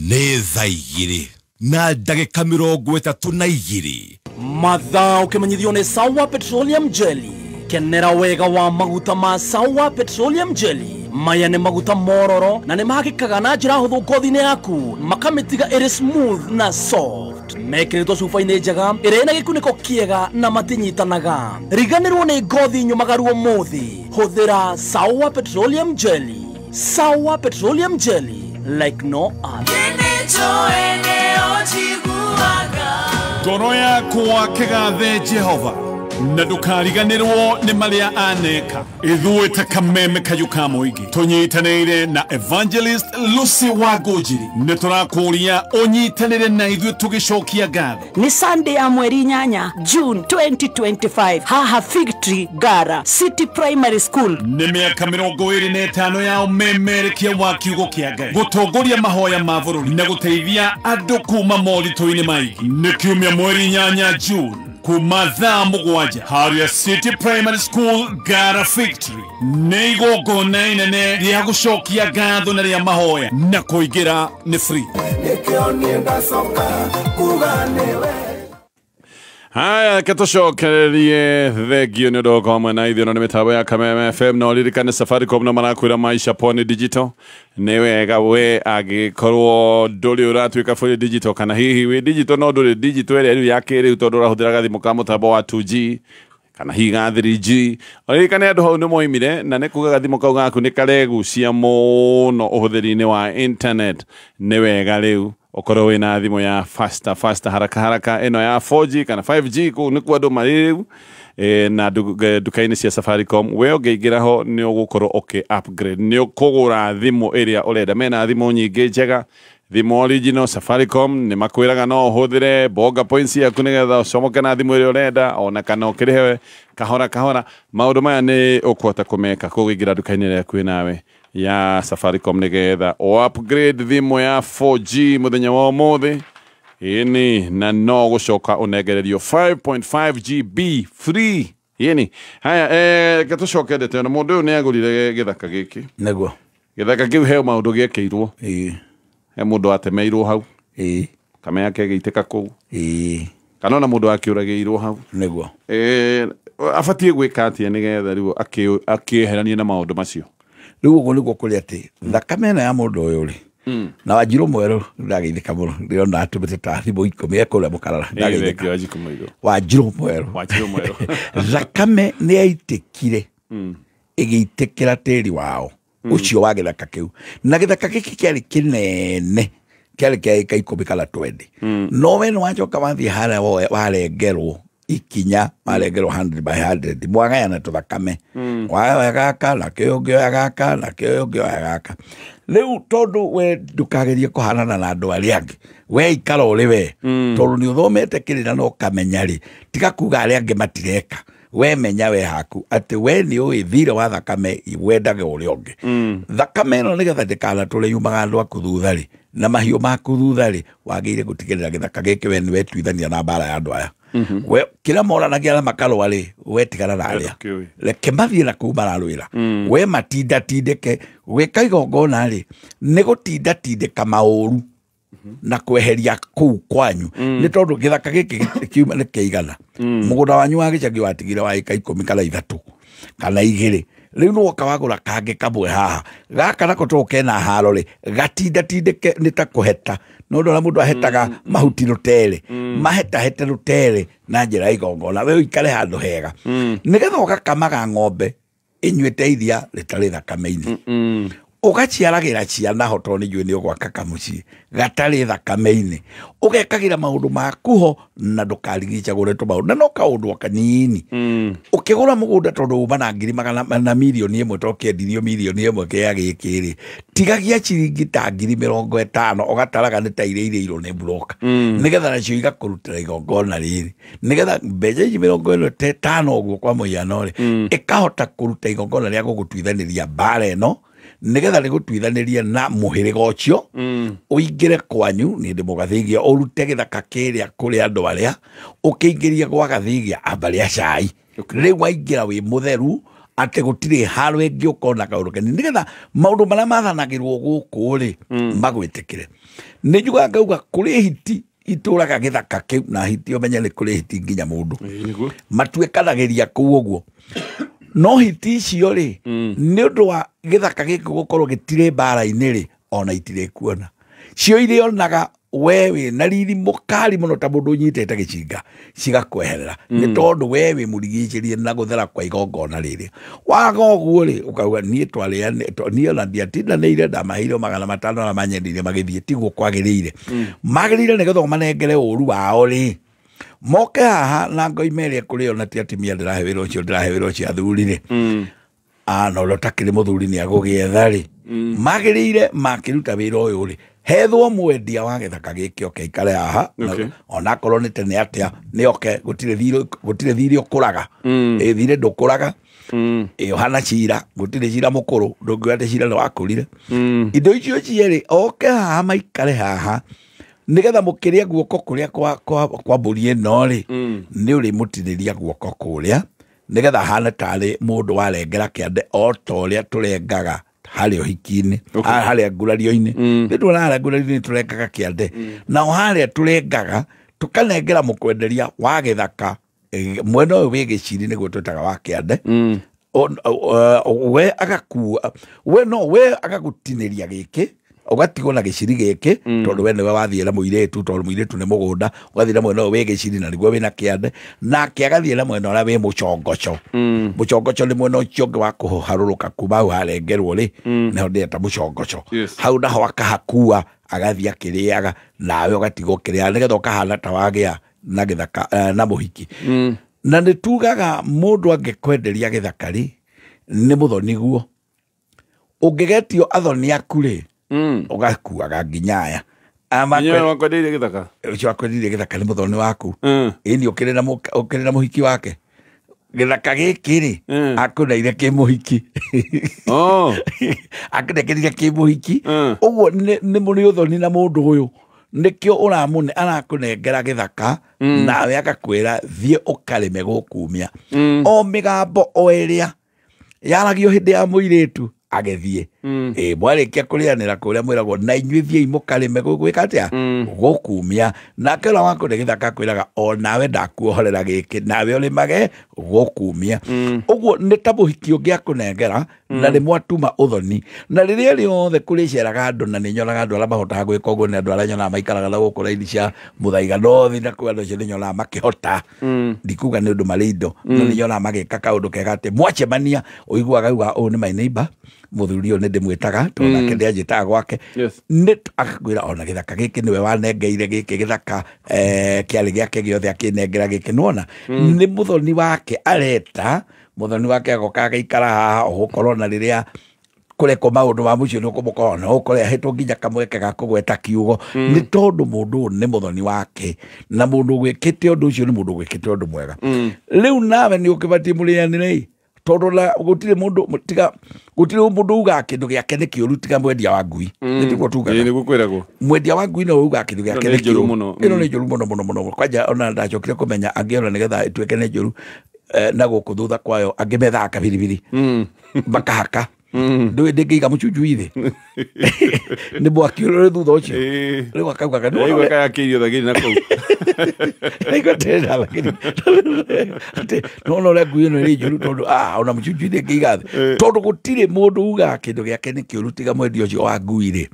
[SPEAKER 3] Nĩ thaa igĩrĩ na ndagĩka 32.
[SPEAKER 6] Mathaa ukimenyithio ni Sawa Petroleum Jelly. Kenera wega wa maguta ma Sawa Petroleum Jelly. Maya ni maguta mororo na ni mahakikaga na njĩra hũthũ ngothi-inĩ yaku makamĩtiga ĩrĩ smooth na soft. Mekĩrĩtwo cuba-inĩ njega ĩrĩ na gĩkunĩko kĩega na matinyitanaga. Riganĩrwo nĩ ngothi nyũmagaru ũmũthĩ. Hũthĩra Sawa Petroleum Jelly. Sawa Petroleum Jelly, like no other.
[SPEAKER 2] Ngoro yakwa kĩgathe Jehova na ndukariganirwo ni maria aneka ithuĩ ta kameme kayu ka mũingĩ tunyitanĩire na Evangelist Lucy Wangũnjiri nĩ tũrakũria ũnyitanĩre na ithuĩ tũgĩcokia ngatho.
[SPEAKER 7] Ni Sunday ya mweri 8 June 2025 haha Fig Tree Gara City Primary School.
[SPEAKER 2] Nĩ mĩaka 25 ya ũmemerekia wa kiugo kĩa Ngai gũtongoria mahoya ma bũrũri na gũteithia andũ kuma moritũ-inĩ maingĩ. Nĩ kiumia mweri 8 June kuma thaa mũgwanja harĩa City Primary School Gara Victory nĩ igongona inene rĩa gũcokia ngatho na rĩa mahoya na kũingĩra nĩ free. Haya katucokererie thengio nĩ ũndũ ũkomwe na ithuĩ no nĩ mĩtambo ya Kameme FM no ririkane Safaricom no marakwĩra Maisha Poni Digital nĩ wega we agĩkorwo ndũrĩ ũratuĩka fully digital kana hihi wĩ digital no ndũrĩ digital ĩrĩa rĩu ya kĩrĩu tondũ ũrahũthĩra gathimũ ka mũtambo wa 2G kana hihi ga 3G ririkane andũ hau nĩ moimire na nĩ kuga gathimũ kau gaku nĩ karegucia mũno ũhũthĩri-inĩ wa internet nĩ wega rĩu okorwo wina thimũ ya faster haraka ino ya 4G kana 5G ku nĩ kwa andũ marĩ rĩu na duka-inĩ cia Safaricom we ũngĩingĩra ho nĩ ũgũkorwo upgrade nĩ ũkũgũra thimũ ĩrĩa ũrenda mena thimũ nyingĩ njega thimũ original Safaricom nĩ makwĩraga no ũhũthĩre bonga points yaku nĩgetha ũcomoke na thimũ ĩrĩa ũrenda ona kana ũkĩrĩhe kahora maũndũ maya nĩ ũkũhota kũmeka kũingĩra duka-inĩ ĩrĩa kwĩ nawe ya Safaricom nigetha o upgrade thimũ ya 4G muthenya wa ũmũthĩ ini na no gũcoka ũnengererio 5.5 GB free ini haya gatucoke ndete na mũndũ ũyũ nĩ agũrire gĩthaka gĩkĩ
[SPEAKER 1] nĩguo
[SPEAKER 2] gĩthaka kĩu he maũndũ gĩekĩirwo he mũndũ atemeirwo hau kame yake gĩitĩka kũu kana na mũndũ akĩũragĩirwo hau
[SPEAKER 1] nĩguo
[SPEAKER 2] abatie gwika atia nigetha riu akieherania na maundu macio
[SPEAKER 1] riu uguo niguo kuri ati thakame na ya mundu uyu ri na Wanjiru Mweru ndageithika muno ndirona atumite ta thimu 10 ekuria mukarara ndageithika Wanjiru Mweru thakame ni aitikire igiitikira tiri wao ucio wa githaka kiu na githaka giki kiari kinene kiari kia ika 10 kana 20 no we no wachoka wathi hara warengerwo ikinya warengerwo 100 by 100 mwagayana tuthakame wagaka na kiungio agaka na kiungio agaka riu tondu we ndukagerie kuhanana na andu aria angi we ikara uri we tondu ni uthomete kirira no kamenya ri tiga kuga aria angi matireka we menya we haku ati we ni ui thire wa thakame wendage uri onge thakame no nigetha ndikana tule yumaga andu akuthutha ri na mahiu maku thutha ri wagire gutigirira githaka giki we ni wetuithania na mbara ya andu aya we kila moranagia na makalo ri we tigana na aria reke mathie na kuu mararwira we matinda tindeke we kaigongona ri ni gutinda tindeka mauru na kweheria kuu kwanyu ni tondu githaka giki kiuma ni keigana mugunda wanyu wa gicagi watigire wa ika 10 kana 3 kana 2 riu no kawagura kange kamwe haha gaka nako toke na haro ri gatinda tindeke ni ta kuheta no ndo mundu ahetaga mahuti rutere maheta hete rutere na njira igongona we ikare handu hega nigetha ukakamaga ng'ombe inyuite iria ritari thakame-ini ugaciaragira ciana hoto ni jwe ni gwaka kamuci gatari thakame-ini ugekagira maundu makuho na ndukarigica gureto maundu na no kaundu kanini ukigura mugunda tondu uma na ngiri magana na milioni imwe tokendirio milioni imwe kia gikiri tigagia ciringi ta ngiri 50 ugataraga ni ta ire iro ni broka nigetha nacio igakurutira igongona riri nigetha mbeca 50 uguo kwa muiano ri ikahota kuruta igongona ria gugutuithaniria bara eno nigetha rigutuithaniria na muhiriga ucio uingire kwanyu ni ndi mugathigia urute githaka kiria kuri andu aria ukiingiria gwa gathigia ambaria cai riu waingira wi mutheru ate gutire haru engi ukona kaurukeni nigetha maundu maria mathanagirwo guku ri magwitikire ni juga ngauga kuri hiti ituraga githaka kiu na hiti umenye ni kuri hiti nginya mundu matuikanagiria kuu uguo no hiti icio ri ni undu wa githaka giki gukorwo gitire bara-ini ri ona itire kuona cio ire onaga wewe na riri mukari muno ta mundu nyitete gicinga cigakweherera ni tondu wewe murigiicirie na guthera kwa igongona riri waga uguo ri ukauga nie twari nie ona ndiatinda ni ire ndamaheire 500 na manyendire magithie tiguo kwagirire magirire ni getho manengere uru wao ri moke haha na ngoimeria kuri ona ti atimia ndirahewira ucio athurire no lotakire muthuri ni agugietha ri magirire makiruta wira uyu ri hethwo mwendia wa githaka giki oke ikare haha ona korwo ni tene atia ni oke gutire thiri ukuraga thire ndukuraga hana cira gutire cira mukuru ndungiwate cira ni wakurire indo icio cieri oke haha maikare haha nigetha mukiria guoko kuria kwa mburi ino ri ni uri mutiniria guoko kuria nigetha hana tari mundu warengera kiande o toria turengaga hari uhiki-ini hari ngurario-ini ndu na ngurario-ini turengaga kiande na hari turengaga tukanengera mukwenderia wa githaka mwena uyu wi giciri niguo twitaga wa kiande we agakua we agagutiniria giki ugatigwo na giciri giki tondu we niwe wathiira muiretu tondu muiretu ni mugunda ugathiira mwena we giciri na niguo wina kiande na kiagathiira mwena uria wi mucongoco mucongoco ni mwena ucio ungi wa kuharuruka kuma hau harengerwo ri niho ndieta mucongoco hau naho akahakua agathia akiriaga nawe ugatigwo kiria nigetha ukahana ta wagia na githaka na muhiki na ni tugaga mundu angikwenderia githaka ri ni muthoni guo ungigetio athoni aku ri ugakuaga nginyaya
[SPEAKER 2] wakwendirie githaka
[SPEAKER 1] ucio wakwendirie githaka ni muthoni waku ini ukiri na muhiki wake githaka giki ri akuneire ki muhiki akuneire ki muhiki uguo ni muri uthoni na mundu uyu nikio uramune arakunengera githaka nawe agakwira thie ukarime gukumia o migambo o iria yaragio hindi ya muiretu agethie mwarĩkia kũrĩanĩra kũrĩa mwĩragwo na inyuĩ thiĩi mũkarĩme gwĩka atĩa gũkumia nake ũrĩa wakũrĩa gĩthaka kwĩraga o nawe ndakuohorera gĩkĩ nawe ũrĩmage gũkumia ũguo nĩ ta mũhiki ũngĩakũnengera na nĩ mwatuma ũthoni na rĩrĩa rĩothe kũrĩceraga andũ na nĩ nyonaga andũ arĩa mahotaga gwĩka ũguo nĩ andũ arĩa nyonaga maikaraga na gũkũ raini cia mũthaiga nothi na kwĩ andũ acio nĩ nyonaga makĩhota ndikuga nĩ ũndũ marĩ indo no nĩ nyonaga magĩka kaũndũ kega atĩ mwacemania ũiguaga uga ũũ nĩ my neighbor mũthuri ũyũ nĩ ndĩmwĩtaga tondũ nake ndĩanjĩtaga gwake nĩ akakwĩra ona gĩthaka gĩkĩ nĩwe wanengeire gĩkĩ gĩthaka kĩarĩ gĩake gĩothe akĩnengera gĩkĩ nĩwona nĩ mũthoni wake areta mũthoni wake agoka agaikara haha ũgũkorwo na rĩrĩa kũrekwo maũndũ ma mũciĩ nĩ ũkũmũkorwo na ũkore ahetwo nginya kamweke ga kũgweta kiugo nĩ tondũ mũndũ ũyũ nĩ mũthoni wake na mũndũ gwĩkĩte ũndũ ũcio nĩ mũndũ gwĩkĩte ũndũ mwega rĩu nawe nĩ ũkĩbatiĩ mũrĩanĩre tondũ gũtirĩ mũndũ tiga gũtirĩ mũndũ uga kĩndũ gĩake nĩ kĩũru tiga mwendia wa ngui nĩguo tugaga
[SPEAKER 2] nĩguo kwĩragwo
[SPEAKER 1] mwendia wa ngui no uga kĩndũ gĩake nĩ kĩũru ĩno nĩ njũru mũno kwanja ona ndacokire kũmenya angĩona nĩgetha ĩtuĩke nĩ njũru na gũkũ thutha kwayo angĩmethaga kabiribiri bakahaka ndũĩ ndĩngĩiga mũcunju thĩ nĩ mwaki ũrĩ thutha ũcio rĩu akaugaga
[SPEAKER 2] nĩwaigua kayakĩirio thagĩri na kũu
[SPEAKER 1] naigua tena thagĩri nona ũrĩa ngui ĩno ĩrĩ njũru tondũ ona mũcunju ndĩngĩiga thĩ tondũ gũtirĩ mũndũ ugaga kĩndũ gĩake nĩ kĩũru tiga mwendia ũcio wa ngui-rĩ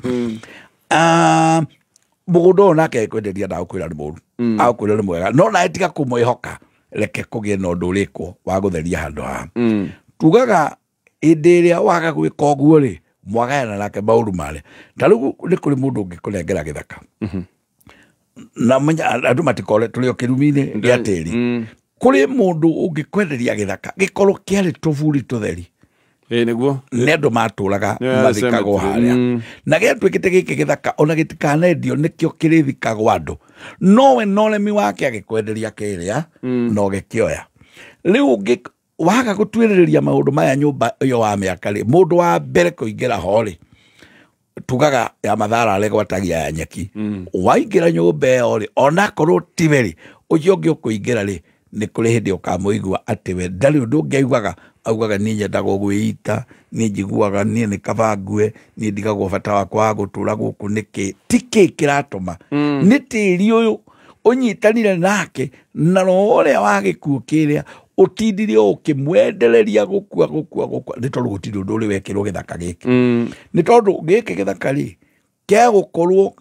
[SPEAKER 1] mũgũnda ũyũ nake ekwenderia ndagũkwĩra nĩ mũru agũkwĩra nĩ mwega no nawe tiga kũmwĩhoka reke kũgĩe na ũndũ ũrĩkwo wa gũtheria handũ haha tugaga hĩndĩ ĩrĩa waga gwĩka ũguo-rĩ mwagayana nake maũru marĩa ta rĩu nĩ kũrĩ mũndũ ũngĩkũnengera gĩthaka na andũ matikore tũrĩ o kĩrumi-inĩ gĩa tĩri kũrĩ mũndũ ũngĩkwenderia gĩthaka gĩkorwo kĩarĩ tũburi tũtheri
[SPEAKER 2] nĩguo
[SPEAKER 1] nĩ andũ matũraga mathikagwo harĩa na gĩatuĩkĩte gĩkĩ gĩthaka ona gĩtikanendio nĩkĩo kĩrĩthikagwo andũ nowe na ũremi wake agĩkwenderia kĩrĩa no gĩkĩoya rĩu waga gũtuĩrĩrĩria maũndũ maya nyũmba ĩyo wa mĩaka-rĩ mũndũ wa mbere kũingĩra ho-rĩ tugaga ya Mathara aregwatagia ya nyeki waingĩra nyũmba ĩyo-rĩ onakorwo tiwe-rĩ ũcio ũngĩ ũkũingĩra-rĩ nĩ kũrĩ hĩndĩ ũkamũigua atĩ we ndarĩ ũndũ ũngĩ augaga augaga niĩ nyendaga gwĩita niĩ njiguaga niĩ nĩ kaba ngue niĩ ndigagwo bata wakwa wa gũtũra gũkũ nĩkĩ tikĩ kĩratũma nĩ tĩri ũyũ ũnyitanire nake na roho ũrĩa wa gĩkuũ kĩrĩa ũtindire ũkĩmwendereria gũkua nĩ tondũ gũtirĩ ũndũ ũrĩ wekĩrwo gĩthaka gĩkĩ nĩ tondũ gĩkĩ gĩthaka-rĩ kĩa gũkorwo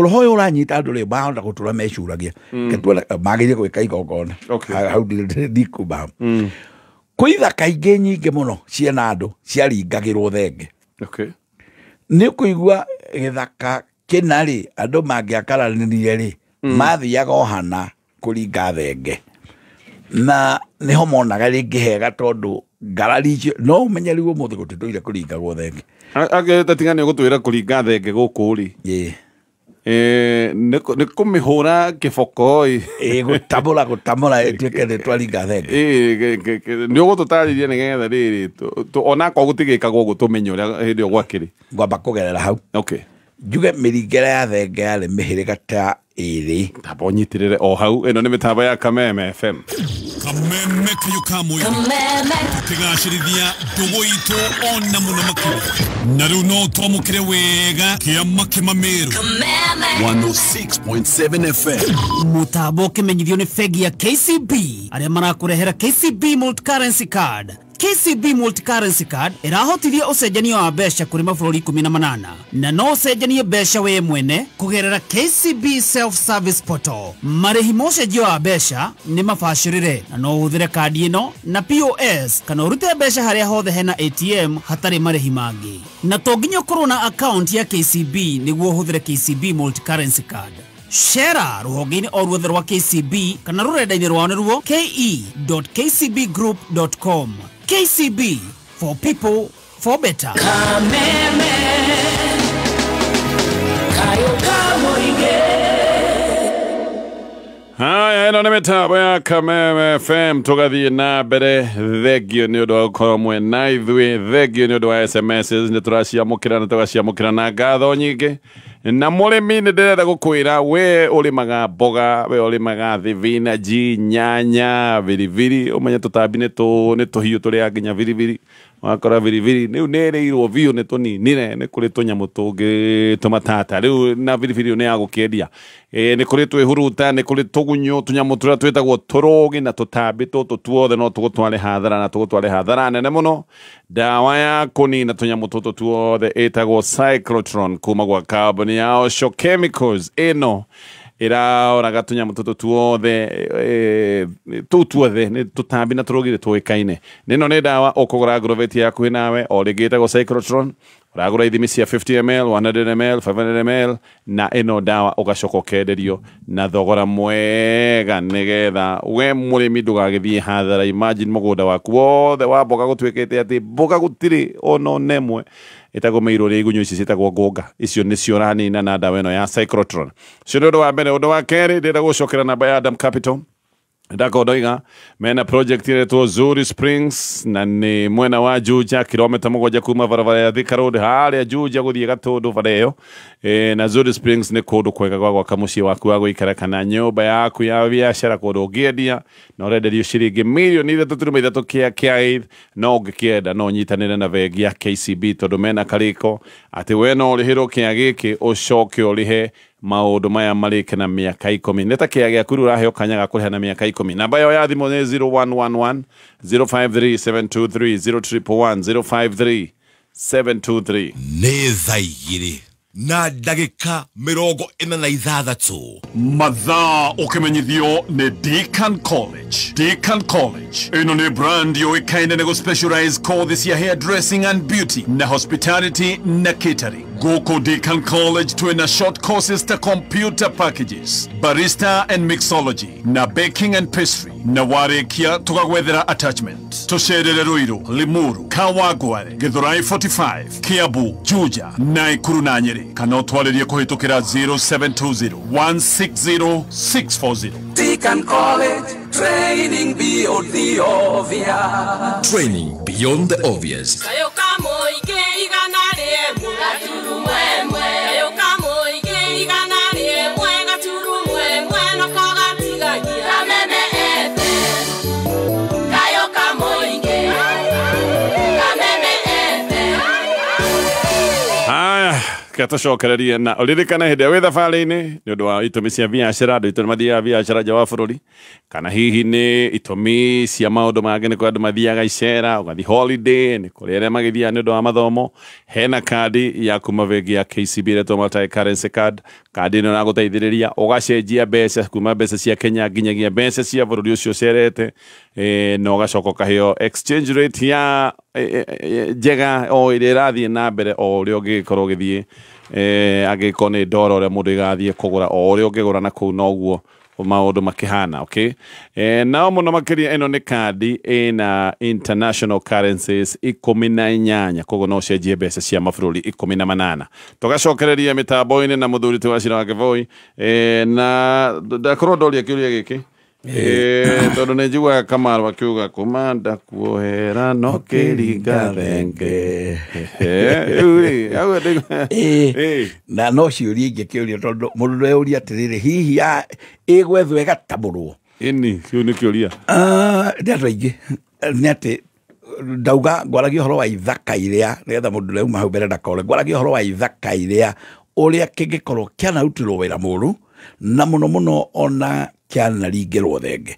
[SPEAKER 1] roho ũyũ ũranyita andũ-rĩ mahota gũtũra mecuragia magĩrĩire gwĩka igongona hau ndikuma kwĩ ithaka ingĩ nyingĩ mũno ciena andũ ciaringagĩrwo thenge nĩ kũigua gĩthaka kĩna-rĩ andũ mangĩakaranĩrie-rĩ mathiaga o hana kũringa thenge na nĩho monaga rĩngĩ hega tondũ ngarari icio no ũmenye rĩu ũmũthĩ gũtitũire kũringagwo thenge
[SPEAKER 2] angĩtatinga nĩ ũgũtwĩra kũringa thenge gũkũ-rĩ nĩ kũmĩhũra kĩboko
[SPEAKER 1] gũtamũra ĩtuĩke nĩ twaringa thenge
[SPEAKER 2] nĩ ũgũtũtarĩria nĩgetha rĩrĩ onakorwo gũtigĩkagwo ũguo tũmenye ũrĩa hĩndĩ ĩyo gwakĩrĩ
[SPEAKER 1] ngwamba kũgerera hau njuge mĩringĩre ya thenge yarĩ mĩhĩrĩga ta ĩrĩ
[SPEAKER 2] tamba ũnyitĩrĩre o hau ĩno nĩ mĩtambo ya Kameme FM
[SPEAKER 3] Kameme kayo kamwe tukigacĩrithia ndũgũ itũ ona mũno makĩria na rĩu no twamũkĩre wega kĩama kĩmamĩrũ 106.7 FM
[SPEAKER 7] mũtambo ũkĩmenyithio nĩ bengi ya KCB arĩa marakũrehera KCB Multi-Currency Card. KCB Multi-Currency Card ĩrahotithia ũcenjania wa mbeca kũrĩ mabũrũri 18 na no ũcenjanie mbeca we mwene kũgerera KCB Self-Service Portal. Marĩhi ma ũcenjio wa mbeca nĩ mabacĩrĩre na no ũhũthĩre kandi ĩno na POS kana ũrute mbeca harĩa hothe hena ATM hatarĩ marĩhi mangĩ. Na to nginya ũkorwo na account ya KCB nĩguo ũhũthĩre KCB Multi-Currency Card. Shera rũhonge-inĩ o ruothe rwa KCB kana rũrenda-inĩ rwao nĩruo ke.kcbgroup.com. KCB, for people, for better. Kameme, kayo kamoige.
[SPEAKER 2] Haya, ĩno nĩ mĩtambo ya Kameme FM tũgathiĩ na mbere thengio nĩ ũndũ wa gũkorwo mwe na ithuĩ thengio nĩ ũndũ wa SMS nĩ tũraciamũkĩra na tũgaciamũkĩra na ngatho nyingĩ na mũrĩmi nĩ ndĩrenda gũkwĩra we ũrĩmaga mboga we ũrĩmaga thibinaji nyanya biribiri ũmenye tũtambi nĩ tũhiũ tũrĩa nginya biribiri wakora biribiri riu nereirwo biu ni tuninire ni kuri tunyamu tungi tumatata riu na biribiri ni agukendia ni kuri twihuruta ni kuri tugunyo tunyamu turia twitagwo turugi na tutambi tutu tuothe no tugutware hathara na tugutware hathara nene muno dawa ya kunina tunyamu tutu tuothe itagwo cyclotron kuma gwa kambuni yao Show Chemicals ino iraoraga tunyamu tutu tuothe tutuothe ni tutambi na turugire tuikaine nino ni dawa ukugura agroveti yaku nawe o rigitagwo cyclotron uragura ithimi cia 50 ml 100 ml 500 ml na ino dawa ugacokokenderio na thogora mwega nigetha we murimi ndugagithie hathara. Imagine mugunda waku wothe wa mboga gutwikite ati mboga gutiri ono nemwe itagomeirwo ri igunyũ ici citagwo ngũnga icio nicio ranina na dawa ino ya cyclotron. Cio nĩ ũndũ wa mbere. Ũndũ wa kerĩ ndĩrenda gũcokera namba ya Adam Capital ndako ndoiga mena project iretwo Zuri Springs na ni mwena wa Juja kilomita 1 kuma barabara ya Thika Road haria Juja guthie Gatundu bara iyo na Zuri Springs ni kundu kwega gwa gwaka mucii waku wa guikara kana nyumba yaku ya biashara kundu ungiendia na urenderio ciringi milioni 3.3 kia no ungikienda no nyitanire na bengi ya KCB tondu mena kariko ati we no urihiro kia giki ucoke urihe maundu maya marike na miaka 10 neta kia gya kuru raheo kanyaga kuriha na miaka 10. Namba yo ya thimo ni 0111 053 723 011 053 723
[SPEAKER 3] nĩ thaa igĩrĩ na ndagĩka 46
[SPEAKER 8] mathaa ũkĩmenyithio nĩ Deakin College. Deakin College ĩno nĩ brand yoĩkaine nĩ gũ-specialize courses ya hairdressing and beauty na hospitality na catering. Gũkũ Deakin College twĩna short courses ta computer packages, barista and mixology na baking and pastry, na warĩkia tũgagwethera attachment. Tũcerere Ruiru, Limuru, Kawangware, Githurai 45, Kiambu, Juja, Naikuru na Nyeri. Kana ũtwarĩrie kũhĩtũkĩra 0720 160 640.
[SPEAKER 9] Deakin College, training beyond the obvious.
[SPEAKER 3] Training beyond the obvious.
[SPEAKER 2] Gatacokereria na uririkana hĩndĩ ĩrĩa wĩ thabarĩ-inĩ nĩ ũndũ wa itũmi cia biacara andũ aitũ nĩmathiaga biacara nja wa bũrũri kana hihi nĩ itũmi cia maũndũ mangĩ nĩ kũrĩ andũ mathiaga icera ũgathiĩ holiday nĩ kũrĩ arĩa magĩthiaga nĩ ũndũ wa mathomo hena kandi ya kuma bengi ya KCB ĩretwo multi-currency card. Kandi ĩno nagũteithĩrĩria ũgacenjia mbeca kuma mbeca cia Kenya nginyagia mbeca cia bũrũri ũcio ũcerete na ũgacoka ũkaheo exchange rate ya njega o ĩrĩa ĩrathiĩ na mbere o ũrĩa ũngĩkorwo ũgĩthiĩ agĩkorwo nĩ ndora ũrĩa mũndũ ĩgathiĩ kũgũra o ũrĩa ũngĩgũra na kũu noguo maũndũ makĩhana. Okay, nao mũno makĩria ĩno nĩ kandi ĩna international currencies 18 koguo no ũcenjie mbeca cia mabũrũri 18. Tũgacokereria mĩtambo-inĩ na mũthuri ti Wachira wa Kĩboi na ndakorwo ndoria kĩũria gĩkĩ tondũ nĩ njiguaga Kamaru akiuga kumanda kuohera no kĩringa thenge
[SPEAKER 1] na no ciũria ingĩ kĩũria tondũ mũndũ euria atĩrĩrĩ hihi ĩgwethwo ĩgatamũrwo
[SPEAKER 2] ĩni kĩu nĩ kĩũria
[SPEAKER 1] nĩ andũ aingĩ nĩ atĩ ndauga ngwaragia ũhoro wa ithaka iria nĩgetha mũndũ ũrĩa uma hau mbere ndakore ngwaragia ũhoro wa ithaka iria ũrĩa kĩngĩkorwo kĩanarutĩrwo wĩra mũru na mũno mũno ona kĩanaringĩrwo thenge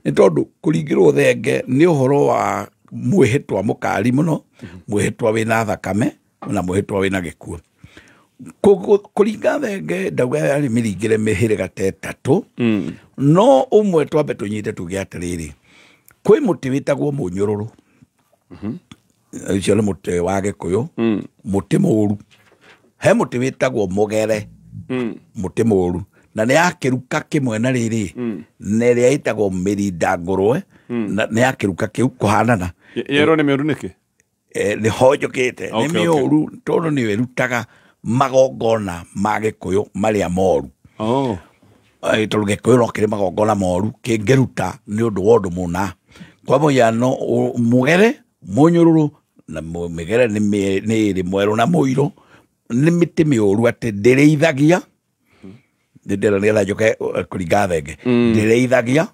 [SPEAKER 1] nĩ tondũ kũringĩrwo thenge nĩ ũhoro wa mwĩhĩtwa mũkari mũno mwĩhĩtwa wĩna thakame na mwĩhĩtwa wĩna gĩkuo. Kũringa thenge ndauga yarĩ mĩringĩre mĩhĩrĩga ta ĩtatũ no ũmwe twambe tũnyite tuge atĩrĩrĩ kwĩ mũtĩ wĩtagwo mũnyũrũrũ ũcio nĩ mũtĩ wa Gĩkũyũ mũtĩ mũru. He mũtĩ wĩtagwo mũgere mũtĩ mũru na nĩ yakĩruka kĩmwe na rĩrĩ na ĩrĩa ĩtagwo mĩrinda ngũrwe na nĩ yakĩruka kĩu kũhanana.
[SPEAKER 2] Yerwo nĩ mĩũru nĩkĩ?
[SPEAKER 1] Nĩ honjũkĩte nĩ mĩũru tondũ nĩ ĩrutaga magongona ma Gĩkũyũ marĩa moru. Tondũ Gĩkũyũ no kĩrĩ magongona moru kĩngĩruta nĩ ũndũ wa ũndũ mũna. Kwa mũhiano mũgere mũnyũrũrũ na mĩgere nĩ ĩrĩ mwerũ na mũirũ nĩ mĩtĩ mĩũru atĩ ndĩrĩithagia nĩgetha njoke kũringa thenge ndĩrĩithagia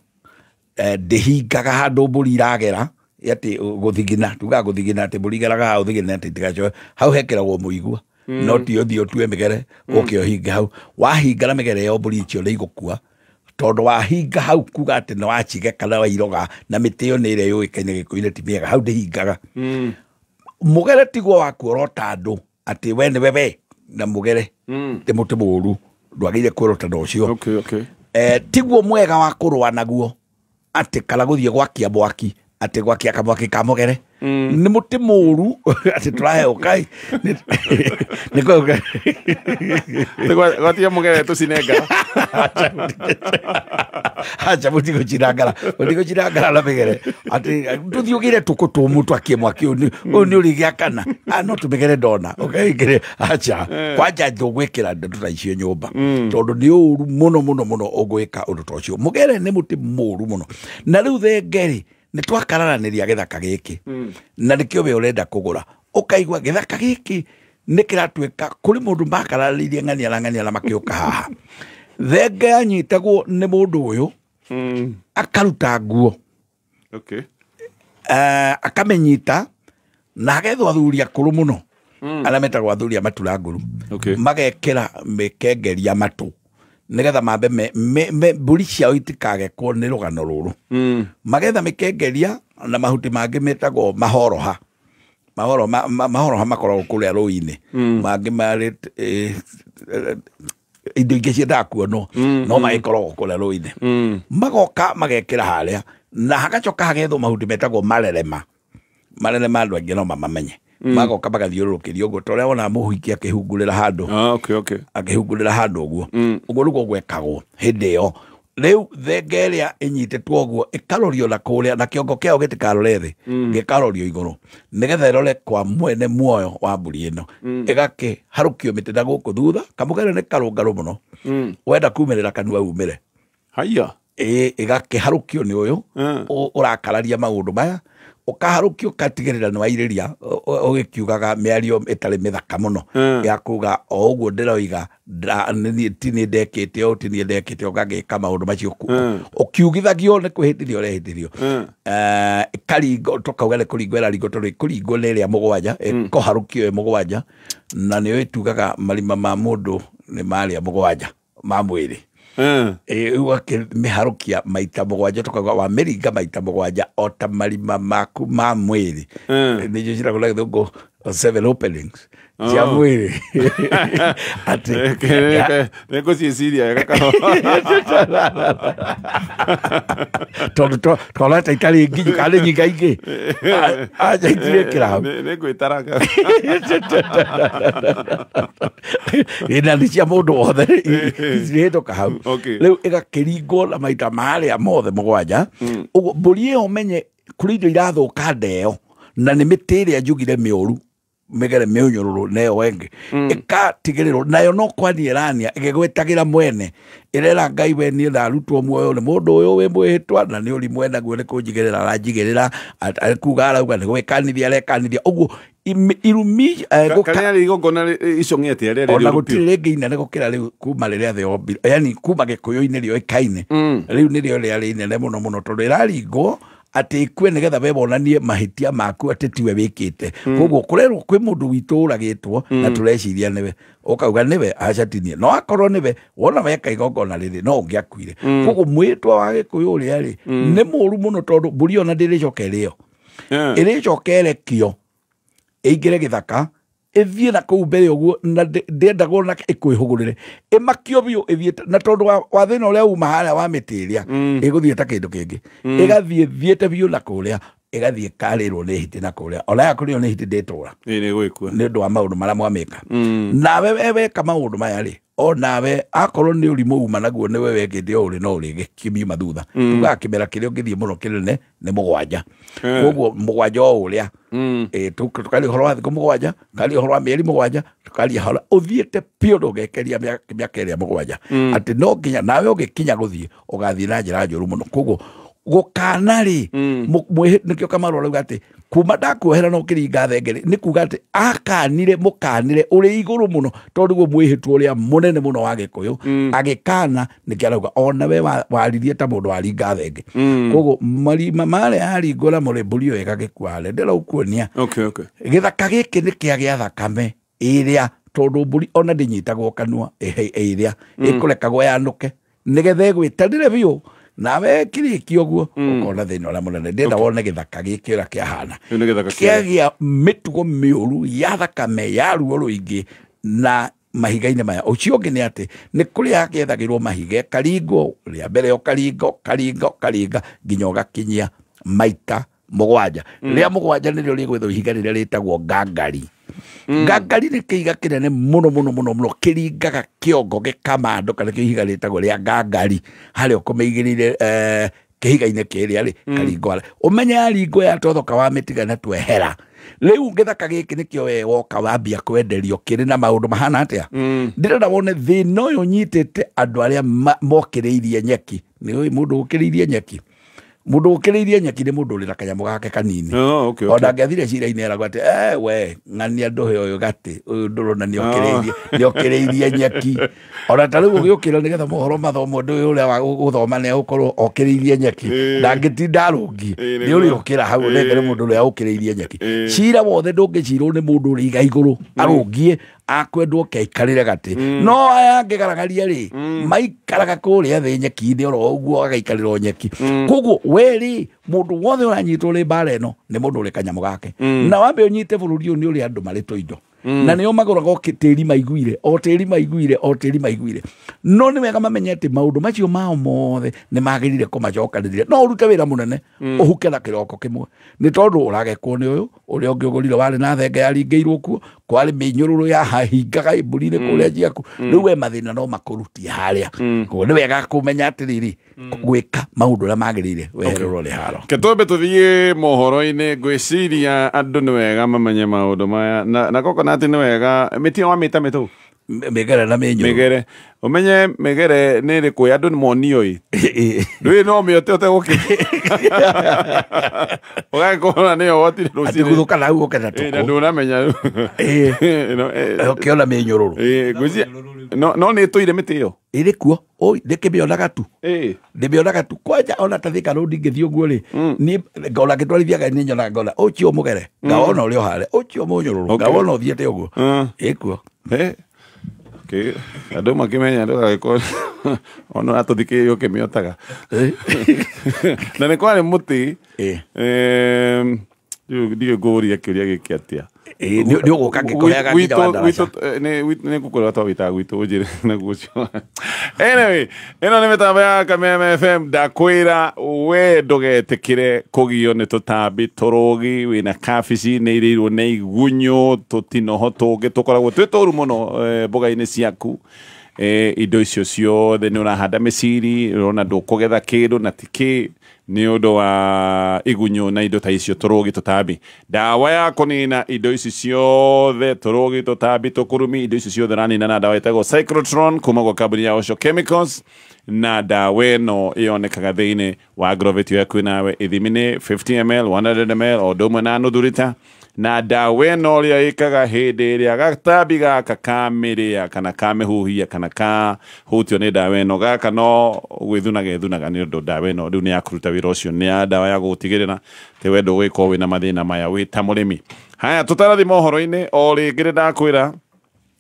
[SPEAKER 1] ndĩhingaga handũ mbũri iragera ati guthigina tuga guthigina ati burigaraga hau thigina ati tigacho hau hekeragwo muigua no ti othio tue migere ukio hinga hau wahingara migere yo buri icio ni igukua tondu wahinga hau kuga ati no wachige kana wairoga na mitio ni ire yuikaine gikuine ti miega hau ndihingaga mugere tigwo wakuorota andu ati we ni bebe na mugere ti muti muru ndwagire kwirota ndocio tigwo mwega wa kurwa naguo ati kala guthie gwakia mwaki ati gwakia kamwaki ka mugere ni muti muru ati turahe ukai niko
[SPEAKER 2] gwatia mugere tucinengara
[SPEAKER 1] acha mutigo chirangara la migere ati tuthiugire tukutu mutu akie mwaki ni urigia kana no tumigere ndona okay ngire acha kwanja ndugwikira nduta icio nyumba tondu ni uru muno ugwika undu tocio mugere ni muti muru muno na riu thengeri ni twakararaniria githaka giki na nikio we urenda kugura ukaigwa githaka giki nikiratwika kuri mundu makararanirie ng'ania makiuka haha thenge anyitagwo ni mundu uyu akaruta nguo akamenyita na agethwo athuria kuru muno ala metagwo athuria matura nguru magekira mikengeria matu nigetha mambe mburi ciao itikagekwo ni rugano ruru magetha mikengeria na mahuti mangi metagwo mahoroha makoragwo kuria rũĩ-inĩ mangi mari indo ingĩ ciendaga kuonwo no magĩkoragwo kũrĩa rũĩ-inĩ magoka magekĩra harĩa na hagacoka hagethwo mahuti metagwo marerema andũ aingĩ no mamamenye magoka magathiũrũrũkĩria ũguo ta ũrĩa wona mũhiki akĩhungurĩra handũ akĩhungurĩra handũ ũguo ũguo nĩguo gwekagwo hĩndĩ ĩyo rĩu thenge ĩrĩa ĩnyitĩtwo ũguo ĩkarorio na kũrĩa na kĩongo kĩayo gĩtikarore thĩ gĩkarorio igũrũ nĩgetha ĩrore kwa mwene muoyo wa mbũri ĩno ĩgakĩharũkio mĩtĩ na gũkũ thutha kamũgere nĩ karũngarũ mũno wenda kumĩrĩra kanua umĩre
[SPEAKER 2] haya
[SPEAKER 1] ĩgakĩharũkio nĩ ũyũ ũrakararia maũndũ maya ukaharukio katigirira ni wairiria ugikiugaga miario itari mithaka muno ya kuga o uguo ndiroiga ti ni ndekite o ti ni ndekite ugagika maundu macio ukiugithagio ni kuhitithio rehitithio karingo tukauga ni kuringo raringo turi kuringo ni ria mugwanja koharukio mugwanja na ni witugaga marima ma mundu ni maria mugwanja ma mwiri miharukia maita mugwanja tukauga wa miringa maita mugwanja o ta marima maku ma mwiri nijo cirakũra gĩthũngũ 7 openings cia mwiri ati
[SPEAKER 2] nĩngũciĩciria gakao
[SPEAKER 1] tondu twarata itarĩ nginyu kana nyinga ingĩ aja itirĩ kĩraho
[SPEAKER 2] nĩngwĩtaraga
[SPEAKER 1] ĩna nĩ cia mũndũ wothe cirĩhĩtũka hau rĩu ĩgakĩringwo na maita marĩa mothe mũgwanja ũguo mbũri ĩyo menye kũrĩ indo irathũka ndeo na nĩ mĩtĩ ĩrĩa njugire mĩũru migere mĩũnyũrũrũ neyo wenge ĩkatigĩrĩrwo nayo no kwanierania ĩgĩgwĩtagĩra mwene ĩrera Ngai we niĩ ndarutwo muoyo nĩ mũndũ ũyũ wĩ mwĩhĩtwa na nĩ ũri mwena guo nĩ kũnjigĩrĩra aranjigĩrĩra akuga arauga nĩ gwĩkanithia arekanithia ũguo irumi
[SPEAKER 2] kana igongona icong'ete rĩrĩa
[SPEAKER 1] ona gũtirĩ rĩngĩ inene gũkĩra rĩu kuma rĩrĩa thĩ yombirwo yani kuma gĩkũyũ-inĩ rĩoĩkaine rĩu nĩrĩo rĩarĩ inene mũno mũno tondũ ĩraringwo ati ikue nigetha we bonanie mahitia maku ati tiwe wikite koguo kurerwo kwi mundu witu uragitwo na tureciria niwe ukauga niwe acatinie no akorwo niwe wona weka igongona riri no ungiakuire koguo mwitwa wa gikuyu uria ri ni muru muno tondu mburi ona ndiricokerio iricokerekio ingire githaka ithie na kuu mbere uguo na ndendagwo na ikwihugurire imakio biu ithie na tondu wa thina uria uma haria wa mitiria iguthie ta kindu kingi igathie thiete biu na kuria igathie karirwo ni hiti na kuria ona yakurio ni hiti ndetura
[SPEAKER 2] ni gwikua
[SPEAKER 1] ni ndu wa maundu maria mwamika nawe weka maundu maya ri onawe akorwo ni urimu uma naguo niwe wekite uri no uri gikimiuma thutha tuga kimera kiria ngithie muno kinene ni mugwanja koguo mugwanja o uria tukari horo thiko mugwanja kali horo mieri mugwanja tukari horo uthiete pio ndugekeria miaka iria mugwanja ati no nginya nawe ugikinya guthie ugathie na njira njuru muno koguo gukana ri nikio Kamaru arauga ati kuma ndakuohera no kiringa thengere ni kuga ati akanire mukanire uri iguru muno tondu guo mwihitwo uria munene muno wa Gikuyu agikana nikiarauga ona we waririe ta mundu aringa thenge koguo marima mare aringura murimburi wega gikwale ndiraukuonia githaka giki ni kia gia thakame iria tondu mburi ona ndinyitagwo kanua iria ikurekagwo yanuke nigethe gwitandire biu nawe kiriki oguo ukona thina ora munene ndenda wone githaka giki ura kiahana kiagia mitugo miuru ya thakame ya ruo ruingi na mahiga-inĩ maya ucio ũngĩ nĩ atĩ nĩ kũrĩa akethagĩrwo mahiga karingo rĩa mbere ũkaringa nginya ũgakinyia maita mũgwanja rĩa mũgwanja nĩrĩo rĩgwethwo ihiga rĩrĩa rĩtagwo ngangari ngangari nĩ kĩhiga kĩnene mũno kĩringaga kĩongo gĩkamando kana kĩhiga rĩtagwo rĩa ngangari harĩa ũkũmĩigĩrĩire kĩhiga-inĩ kĩrĩa rĩ karingo ũmenye yaringo yatothoka wa mĩtigana twehera rĩu gĩthaka gĩkĩ nĩkĩo we woka wambia kwenderio kĩrĩ na maũndũ mahana atĩa ndĩrenda wone thĩna ũyũ ũnyitĩte andũ arĩa mokĩrĩirie nyeki nĩ mũndũ ũkĩrĩirie nyeki mundu ukiriirie nyeki ni mundu urira kanyamo gake kanini ona ngathire cira-inĩ eragwo ati we ng'ania nduhe uyu gati uyu ndurona ni okiriirie nyeki ona ta riu ugiukira nigetha mohoro mathomo ndu uyu uria wa guthoma ni ukorwo okiriirie nyeki ndangĩtinda arungi ni uriukira hau nengere mundu uria ukiriirie nyeki cira wothe ndũngĩcirwo ni mundu uri iga iguru arungie akwendwo keikarire gati no aya ngigaragaria ri maikaraga kuria thi nyeki-inĩ oro uguo agaikarĩrwo nyeki koguo weri mundu wothe uranyitwo ri mbara ĩno ni mundu uri kanyamo gake na wambe unyite bũrũri ũyũ ni uri andu marĩ tũindo na nĩo magũraga tĩri maiguire no nĩ wega mamenye atĩ maũndũ macio mao mothe nĩ magĩrĩire kũmacokanĩrĩria no ũrute wĩra mũnene ũhuke na kĩroko kĩmwe nĩ tondũ ũragekwo nĩ ũyũ ũrĩa ũngĩ ũgũrire warĩ na thenge yaringĩirwo kuo kwarĩ mĩnyũrũrũ yahingaga mbũri-inĩ kũrĩa njiaku rĩu we mathĩna no makũrutie harĩa koguo nĩ wega kũmenya atĩrĩrĩ gwĩka maũndũ ũrĩa magĩrĩire wehererwo nĩ haro
[SPEAKER 2] ketwambe tũthiĩ mohoro-inĩ ngwĩciria andũ nĩ wega mamenye maũndũ maya na kokonati nĩ wega mĩtio wamĩta mĩtũ
[SPEAKER 1] mĩgere na mĩnyũrũ
[SPEAKER 2] umenye mĩgere nĩ ĩrĩkũ andũ nĩ monio ndũĩ no mĩote ũtegũkĩ ũgagĩkorwo nĩyo wotire rũciinĩ
[SPEAKER 1] gũthũka na guoke na tũkũ
[SPEAKER 2] ndũnamenya
[SPEAKER 1] ũkĩona mĩnyũrũrũ
[SPEAKER 2] no nĩ ĩtũire mĩtĩ ĩyo
[SPEAKER 1] ĩrĩ kuo ndĩkĩmĩonaga tu ndĩmĩonaga tu kwanja ona ta Thika Road ngĩthiĩ ũguo rĩ niĩ ngona ngĩtwarithiaga nĩ nyonaga ngona ũcio mũgere ngawona ũrĩa ũharĩa ũcio mũnyũrũrũ ngawona ũthiĩte ũguo ĩkuo
[SPEAKER 2] andũ makĩmenya ndũgagĩkorwo ona atũthikĩrĩria ũkĩmĩotaga na nĩ kwarĩ mũtĩ ndiũ ngũria kĩũria gĩkĩ atĩa
[SPEAKER 1] nĩ ũgũka ngĩkũheaga nginya wa ndaraca
[SPEAKER 2] nĩ ngũkũrĩa twawĩtaga gwitũ ũnjĩre naguo ũcio anyway ĩno nĩ mĩtambo ya Kameme FM ndakwĩra we ndũgetĩkĩre kũgio nĩ tũtambi tũrũgi wĩna kabici nĩ irĩirwo nĩ igunyũ tũtinoho tũngĩ tũkoragwo twĩ tũru mũno mboga-inĩ ciaku indo icio ciothe nĩ ũrahanda mĩciri ũrona ndũkũgetha kĩndũ na tikĩ nĩ ũndũ wa igunyũ na indo ta icio tũrũgi tũtambi ndawa ya kũnina indo ici ciothe tũrũgi tũtambi tũkũrumi indo ici ciothe ranina na ndawa ĩtagwo Cyclotron kuma gwa kambuni ya Osho Chemicals na ndawa ĩno ĩonekaga thĩinĩ wa Agrovet yaku nawe ithimi nĩ 50ml 100ml o ũndũ ũmwe na nuthu lita na ndawa ĩno ũrĩa ĩkaga hĩndĩ ĩrĩa gatambi gaka kamĩrĩa kana kamĩhuhia kana kahutio nĩ ndawa ĩno gaka no gwĩthunaga nĩ ũndũ ndawa ĩno rĩu nĩ ya kũruta wĩra ũcio nĩ ya ndawa ya gũtigĩrĩra tĩ wendo gwĩkorwo wĩna mathĩna maya wĩ ta mũrĩmi haya tũtarathi mohoro-inĩ o rĩngĩ ndakwĩra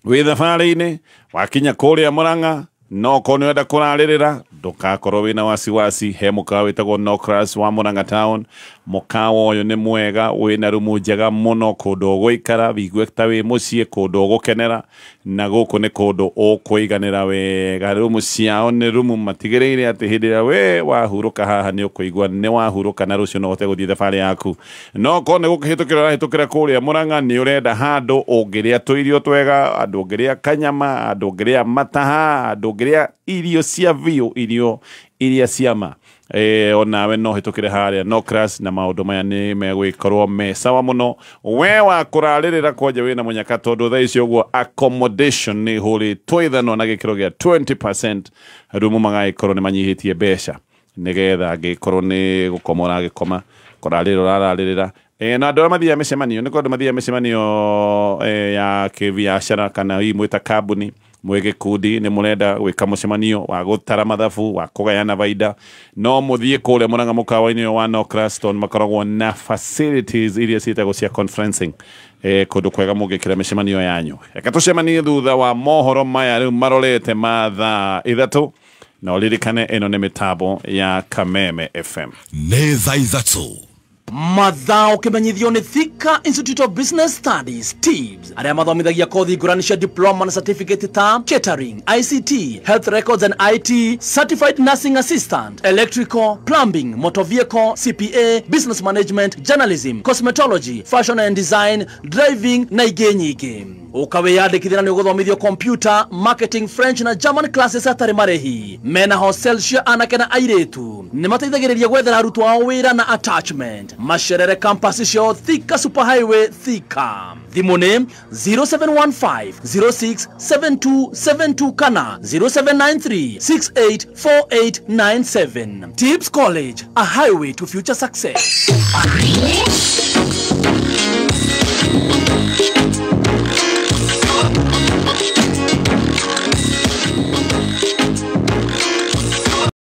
[SPEAKER 2] wĩ thabarĩ-inĩ wakinya kũrĩa Mũrang'a no ko nĩ wenda kũrarĩrĩra ndũgakorwo wĩna wasiwasi he mũkawa wĩtagwo Nocras wa Mũrang'a Town mũkawa ũyũ nĩ mwega wĩna rumu njega mũno kũndũ ũgũikara wigue ta wĩ mũciĩ kũndũ ũgũkenera na gũkũ nĩ kũndũ ũkũiganĩra wega rumu ciao nĩ rumu matigĩrĩire atĩ hĩndĩ ĩrĩa we wahurũka haha nĩ ũkũigua nĩ wahurũka na rũciũ no ũhote gũthiĩ thabarĩ yaku no ko nĩ gũkĩhĩtũkĩra ũrahĩtũkĩra kũrĩa Mũrang'a nĩ ũrenda handũ ũngĩrĩa tũirio twega andũ ũngĩrĩa kanyama andũ ũngĩrĩa mataha andũ ũngĩrĩa irio cia biũ irio iria ciama onawe no hĩtũkĩre harĩa Nocras na maũndũ maya nĩ megwĩkorwo me sawa mũno we wa kũrarĩrĩra kwanja wĩna mũnyaka tondũ thaa icio ũguo accommodation nĩ hũrĩtwo ithano na gĩkĩro gĩa 20% rumu magagĩkorwo nĩ manyihĩtie mbeca nĩgetha angĩkorwo nĩ gũkoma ũragĩkoma kũrarĩrĩra Na andå arä mathia mä cemanio nä andå mathia mä cemanio ya kibiacara kana hii mwita kambuni mwä gä kundi nä må renda gwä ka må cemanio wa gå tara mathabu wa kå gayana baida no må thiä kå rä a må ranga må kawa-inä wa Nocraston makoragwo na facilities iria ciätagwo cia conferencing kå ndå kwega må gä kä ra mä cemanio yanyu reka tå cemanie thutha wa mohoro maya rä u marorete ma thaa 3 na å ririkane ä no nä mä tambo ya Kameme FM
[SPEAKER 3] nä thaa 3
[SPEAKER 6] mathaa ukimenyithio ni Thika Institute of Business Studies TIBS aria mathomithagia kothi ngurani cia diploma na certificate ta catering, ICT, health records and IT, certified nursing assistant, electrical, plumbing, motor vehicle, CPA, business management, journalism, cosmetology, fashion and design, driving na ingĩ nyingĩ. Ukawiyandikithia ni uguthomithio computer, marketing, French na German classes atari marehi. Mena hostel cia anake na airitu. Ni mateithagĩrĩria gwethera arutwo ao wĩra na attachment. Macerere campus cio Thika Superhighway Thika. Thimũ nĩ 0715 067272 kana 0793 684897. TIBS College, a highway to future success.